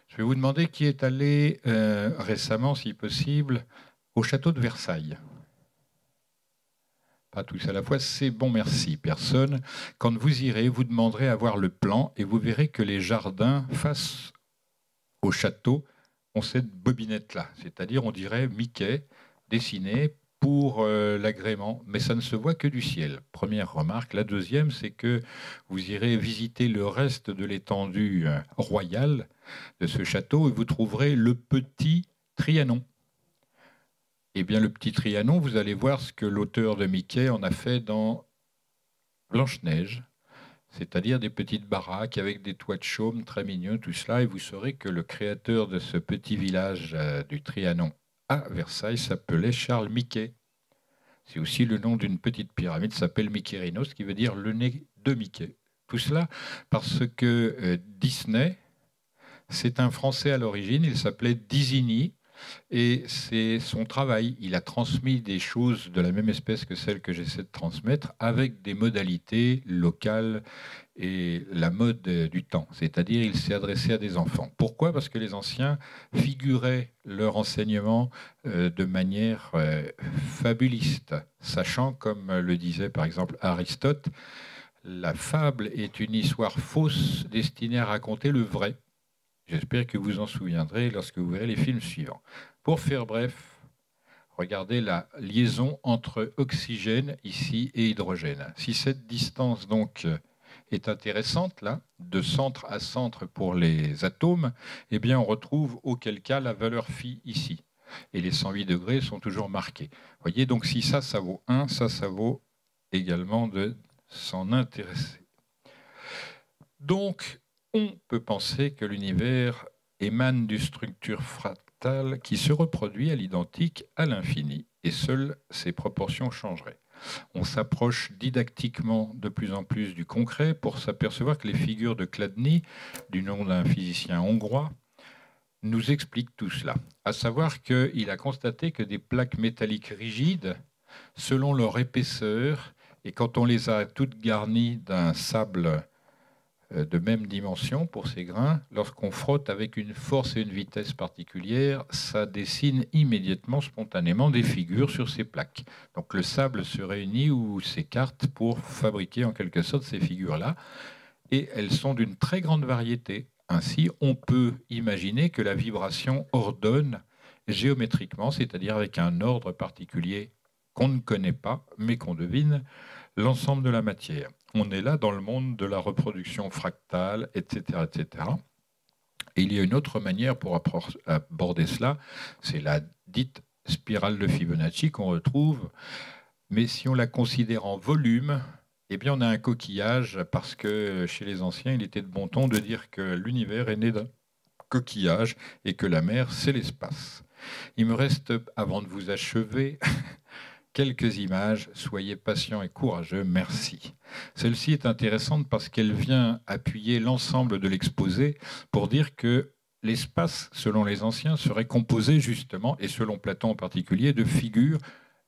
je vais vous demander qui est allé récemment, si possible, au château de Versailles. Pas tous à la fois, c'est bon, merci. Personne. Quand vous irez, vous demanderez à voir le plan et vous verrez que les jardins face au château ont cette bobinette-là. C'est-à-dire, on dirait Mickey dessiné pour l'agrément, mais ça ne se voit que du ciel. Première remarque. La deuxième, c'est que vous irez visiter le reste de l'étendue royale de ce château et vous trouverez le petit Trianon. Eh bien, le petit Trianon, vous allez voir ce que l'auteur de Mickey en a fait dans Blanche-Neige, c'est-à-dire des petites baraques avec des toits de chaume très mignons, tout cela, et vous saurez que le créateur de ce petit village du Trianon à Versailles s'appelait Charles Mickey. C'est aussi le nom d'une petite pyramide, s'appelle Mykérinos, qui veut dire le nez de Mickey. Tout cela parce que Disney, c'est un Français à l'origine, il s'appelait Disney, et c'est son travail. Il a transmis des choses de la même espèce que celles que j'essaie de transmettre, avec des modalités locales et la mode du temps. C'est-à-dire, il s'est adressé à des enfants. Pourquoi? Parce que les anciens figuraient leur enseignement de manière fabuliste, sachant, comme le disait par exemple Aristote, la fable est une histoire fausse destinée à raconter le vrai. J'espère que vous en souviendrez lorsque vous verrez les films suivants. Pour faire bref, regardez la liaison entre oxygène ici et hydrogène. Si cette distance donc est intéressante, là, de centre à centre pour les atomes, eh bien on retrouve auquel cas la valeur phi ici. Et les 108 degrés sont toujours marqués. Vous voyez, donc si ça vaut 1, ça vaut également de s'en intéresser. Donc, on peut penser que l'univers émane d'une structure fractal qui se reproduit à l'identique à l'infini, et seules ses proportions changeraient. On s'approche didactiquement de plus en plus du concret pour s'apercevoir que les figures de Chladni, du nom d'un physicien hongrois, nous expliquent tout cela. À savoir qu'il a constaté que des plaques métalliques rigides, selon leur épaisseur, et quand on les a toutes garnies d'un sable de même dimension pour ces grains, lorsqu'on frotte avec une force et une vitesse particulières, ça dessine immédiatement, spontanément, des figures sur ces plaques. Donc le sable se réunit ou s'écarte pour fabriquer en quelque sorte ces figures-là, et elles sont d'une très grande variété. Ainsi, on peut imaginer que la vibration ordonne géométriquement, c'est-à-dire avec un ordre particulier qu'on ne connaît pas, mais qu'on devine, l'ensemble de la matière. On est là dans le monde de la reproduction fractale, etc., etc. Et il y a une autre manière pour aborder cela, c'est la dite spirale de Fibonacci qu'on retrouve, mais si on la considère en volume, eh bien on a un coquillage, parce que chez les anciens, il était de bon ton de dire que l'univers est né d'un coquillage et que la mer, c'est l'espace. Il me reste, avant de vous achever, quelques images. Soyez patients et courageux, merci. Celle-ci est intéressante parce qu'elle vient appuyer l'ensemble de l'exposé pour dire que l'espace, selon les anciens, serait composé justement, et selon Platon en particulier, de figures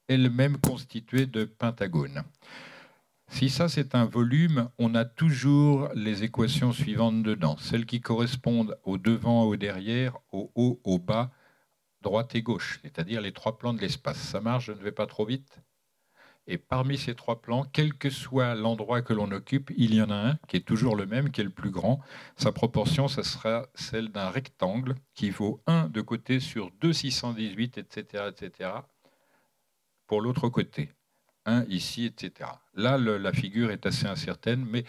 elles-mêmes constituées de pentagones. Si ça c'est un volume, on a toujours les équations suivantes dedans, celles qui correspondent au devant, au derrière, au haut, au bas, droite et gauche, c'est-à-dire les trois plans de l'espace. Ça marche, je ne vais pas trop vite. Et parmi ces trois plans, quel que soit l'endroit que l'on occupe, il y en a un qui est toujours le même, qui est le plus grand. Sa proportion, ça sera celle d'un rectangle qui vaut 1 de côté sur 2 618, etc., etc., pour l'autre côté. 1 ici, etc. Là, la figure est assez incertaine, mais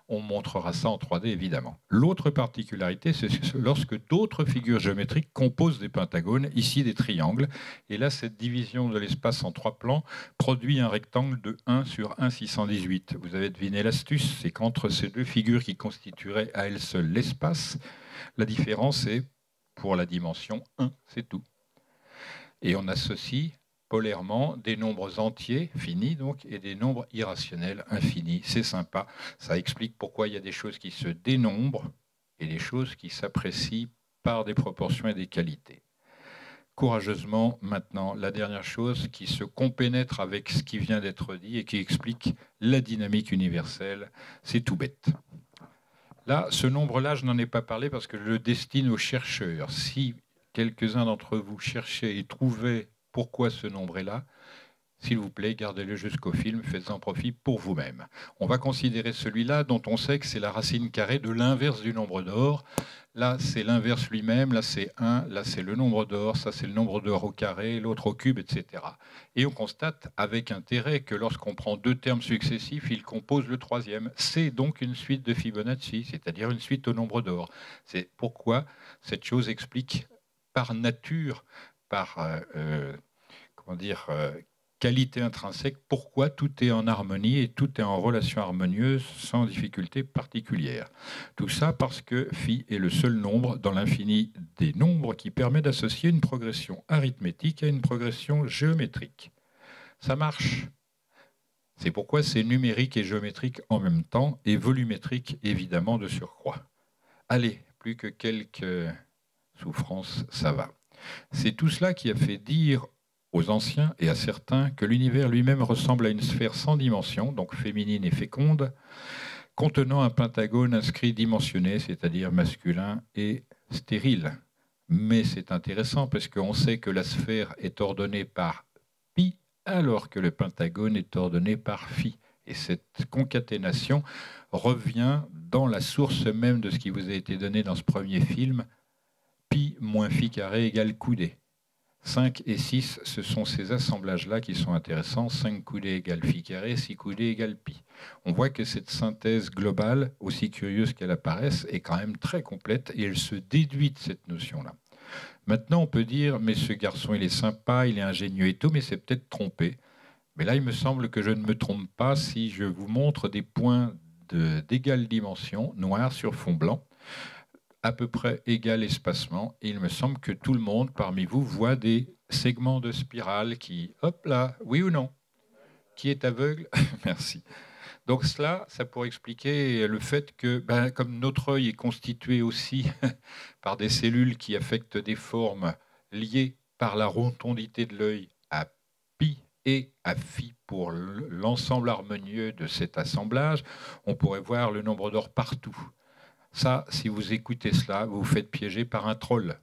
on montrera ça en 3D, évidemment. L'autre particularité, c'est lorsque d'autres figures géométriques composent des pentagones, ici des triangles, et là, cette division de l'espace en 3 plans produit un rectangle de 1 sur 1 618. Vous avez deviné l'astuce, c'est qu'entre ces deux figures qui constitueraient à elles seules l'espace, la différence est pour la dimension 1, c'est tout. Et on associe polairement des nombres entiers, finis donc, et des nombres irrationnels, infinis. C'est sympa, ça explique pourquoi il y a des choses qui se dénombrent et des choses qui s'apprécient par des proportions et des qualités. Courageusement, maintenant, la dernière chose qui se compénètre avec ce qui vient d'être dit et qui explique la dynamique universelle, c'est tout bête. Là, ce nombre-là, je n'en ai pas parlé parce que je le destine aux chercheurs. Si quelques-uns d'entre vous cherchaient et trouvaient pourquoi ce nombre est là, s'il vous plaît, gardez-le jusqu'au film, faites-en profit pour vous-même. On va considérer celui-là dont on sait que c'est la racine carrée de l'inverse du nombre d'or. Là, c'est l'inverse lui-même, là c'est 1, là c'est le nombre d'or, ça c'est le nombre d'or au carré, l'autre au cube, etc. Et on constate avec intérêt que lorsqu'on prend deux termes successifs, ils composent le troisième. C'est donc une suite de Fibonacci, c'est-à-dire une suite au nombre d'or. C'est pourquoi cette chose explique par nature, par qualité intrinsèque, pourquoi tout est en harmonie et tout est en relation harmonieuse sans difficulté particulière. Tout ça parce que phi est le seul nombre dans l'infini des nombres qui permet d'associer une progression arithmétique à une progression géométrique. Ça marche. C'est pourquoi c'est numérique et géométrique en même temps et volumétrique évidemment de surcroît. Allez, plus que quelques souffrances, ça va. C'est tout cela qui a fait dire aux anciens et à certains que l'univers lui-même ressemble à une sphère sans dimension, donc féminine et féconde, contenant un pentagone inscrit dimensionné, c'est-à-dire masculin et stérile. Mais c'est intéressant parce qu'on sait que la sphère est ordonnée par pi, alors que le pentagone est ordonné par phi. Et cette concaténation revient dans la source même de ce qui vous a été donné dans ce premier film, pi moins phi carré égale coudée. 5 et 6, ce sont ces assemblages-là qui sont intéressants. 5 coudées égale phi carré, 6 coudées égale pi. On voit que cette synthèse globale, aussi curieuse qu'elle apparaisse, est quand même très complète et elle se déduit de cette notion-là. Maintenant, on peut dire, mais ce garçon, il est sympa, il est ingénieux et tout, mais c'est peut-être trompé. Mais là, il me semble que je ne me trompe pas si je vous montre des points d'égale dimension, noirs sur fond blanc. à peu près égal espacement. Et il me semble que tout le monde parmi vous voit des segments de spirale qui, hop là, oui ou non? Qui est aveugle? Merci. Donc cela, ça pourrait expliquer le fait que, comme notre œil est constitué aussi par des cellules qui affectent des formes liées par la rotondité de l'œil à pi et à phi pour l'ensemble harmonieux de cet assemblage, on pourrait voir le nombre d'or partout. Ça, si vous écoutez cela, vous vous faites piéger par un troll.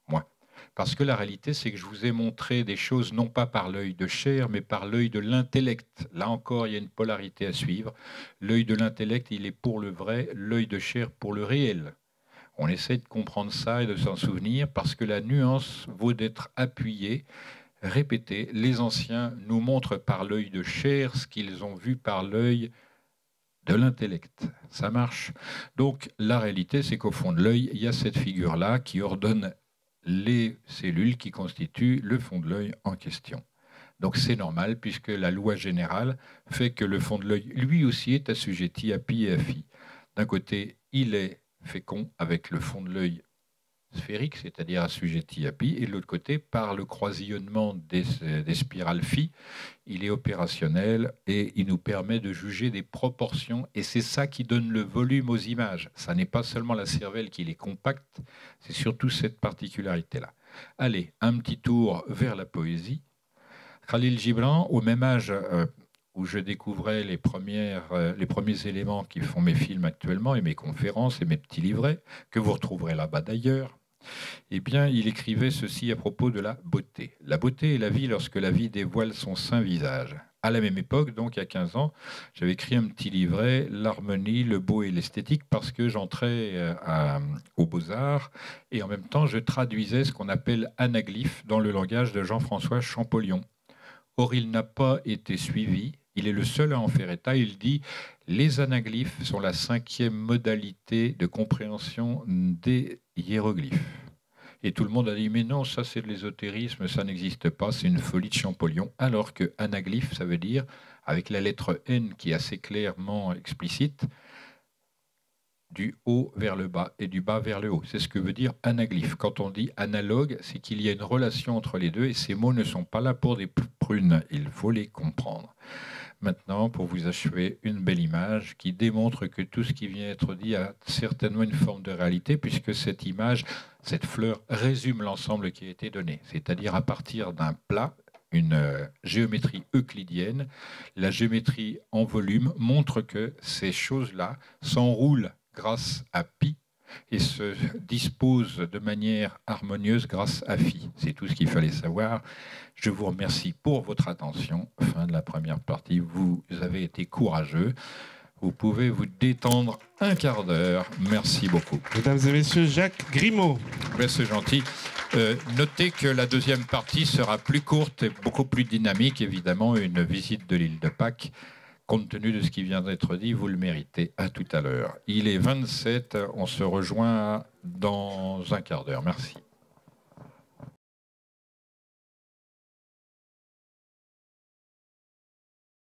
Moi. Parce que la réalité, c'est que je vous ai montré des choses non pas par l'œil de chair, mais par l'œil de l'intellect. Là encore, il y a une polarité à suivre. L'œil de l'intellect, il est pour le vrai, l'œil de chair pour le réel. On essaie de comprendre ça et de s'en souvenir parce que la nuance vaut d'être appuyée, répétée. Les anciens nous montrent par l'œil de chair ce qu'ils ont vu par l'œil de l'intellect. Ça marche. Donc la réalité, c'est qu'au fond de l'œil, il y a cette figure-là qui ordonne les cellules qui constituent le fond de l'œil en question. Donc c'est normal puisque la loi générale fait que le fond de l'œil, lui aussi, est assujetti à pi et à phi. D'un côté, il est fécond avec le fond de l'œil sphérique, c'est-à-dire assujetti à pi, et de l'autre côté, par le croisillonnement des spirales phi, il est opérationnel et il nous permet de juger des proportions, et c'est ça qui donne le volume aux images. Ça n'est pas seulement la cervelle qui les compacte, c'est surtout cette particularité-là. Allez, un petit tour vers la poésie. Khalil Gibran, au même âge où je découvrais les premiers éléments qui font mes films actuellement et mes conférences et mes petits livrets, que vous retrouverez là-bas d'ailleurs, eh bien, il écrivait ceci à propos de la beauté. La beauté est la vie lorsque la vie dévoile son saint visage. À la même époque, donc il y a 15 ans, j'avais écrit un petit livret, L'harmonie, le beau et l'esthétique, parce que j'entrais aux Beaux-Arts et en même temps, je traduisais ce qu'on appelle anaglyphe dans le langage de Jean-François Champollion. Or, il n'a pas été suivi. Il est le seul à en faire état. Il dit « Les anaglyphes sont la 5e modalité de compréhension des hiéroglyphes. » Et tout le monde a dit « Mais non, ça c'est de l'ésotérisme, ça n'existe pas, c'est une folie de Champollion. » Alors que anaglyphe, ça veut dire, avec la lettre N qui est assez clairement explicite, du haut vers le bas et du bas vers le haut. C'est ce que veut dire anaglyphe. Quand on dit analogue, c'est qu'il y a une relation entre les deux et ces mots ne sont pas là pour des prunes. Il faut les comprendre. Maintenant, pour vous achever une belle image qui démontre que tout ce qui vient d'être dit a certainement une forme de réalité puisque cette image, cette fleur, résume l'ensemble qui a été donné. C'est-à-dire à partir d'un plat, une géométrie euclidienne, la géométrie en volume montre que ces choses-là s'enroulent grâce à pi et se dispose de manière harmonieuse grâce à phi. C'est tout ce qu'il fallait savoir. Je vous remercie pour votre attention. Fin de la première partie. Vous avez été courageux. Vous pouvez vous détendre un quart d'heure. Merci beaucoup. Mesdames et messieurs, Jacques Grimaud. C'est gentil. Notez que la deuxième partie sera plus courte et beaucoup plus dynamique. Évidemment, une visite de l'île de Pâques. Compte tenu de ce qui vient d'être dit, vous le méritez. À tout à l'heure. Il est 27, on se rejoint dans un quart d'heure. Merci.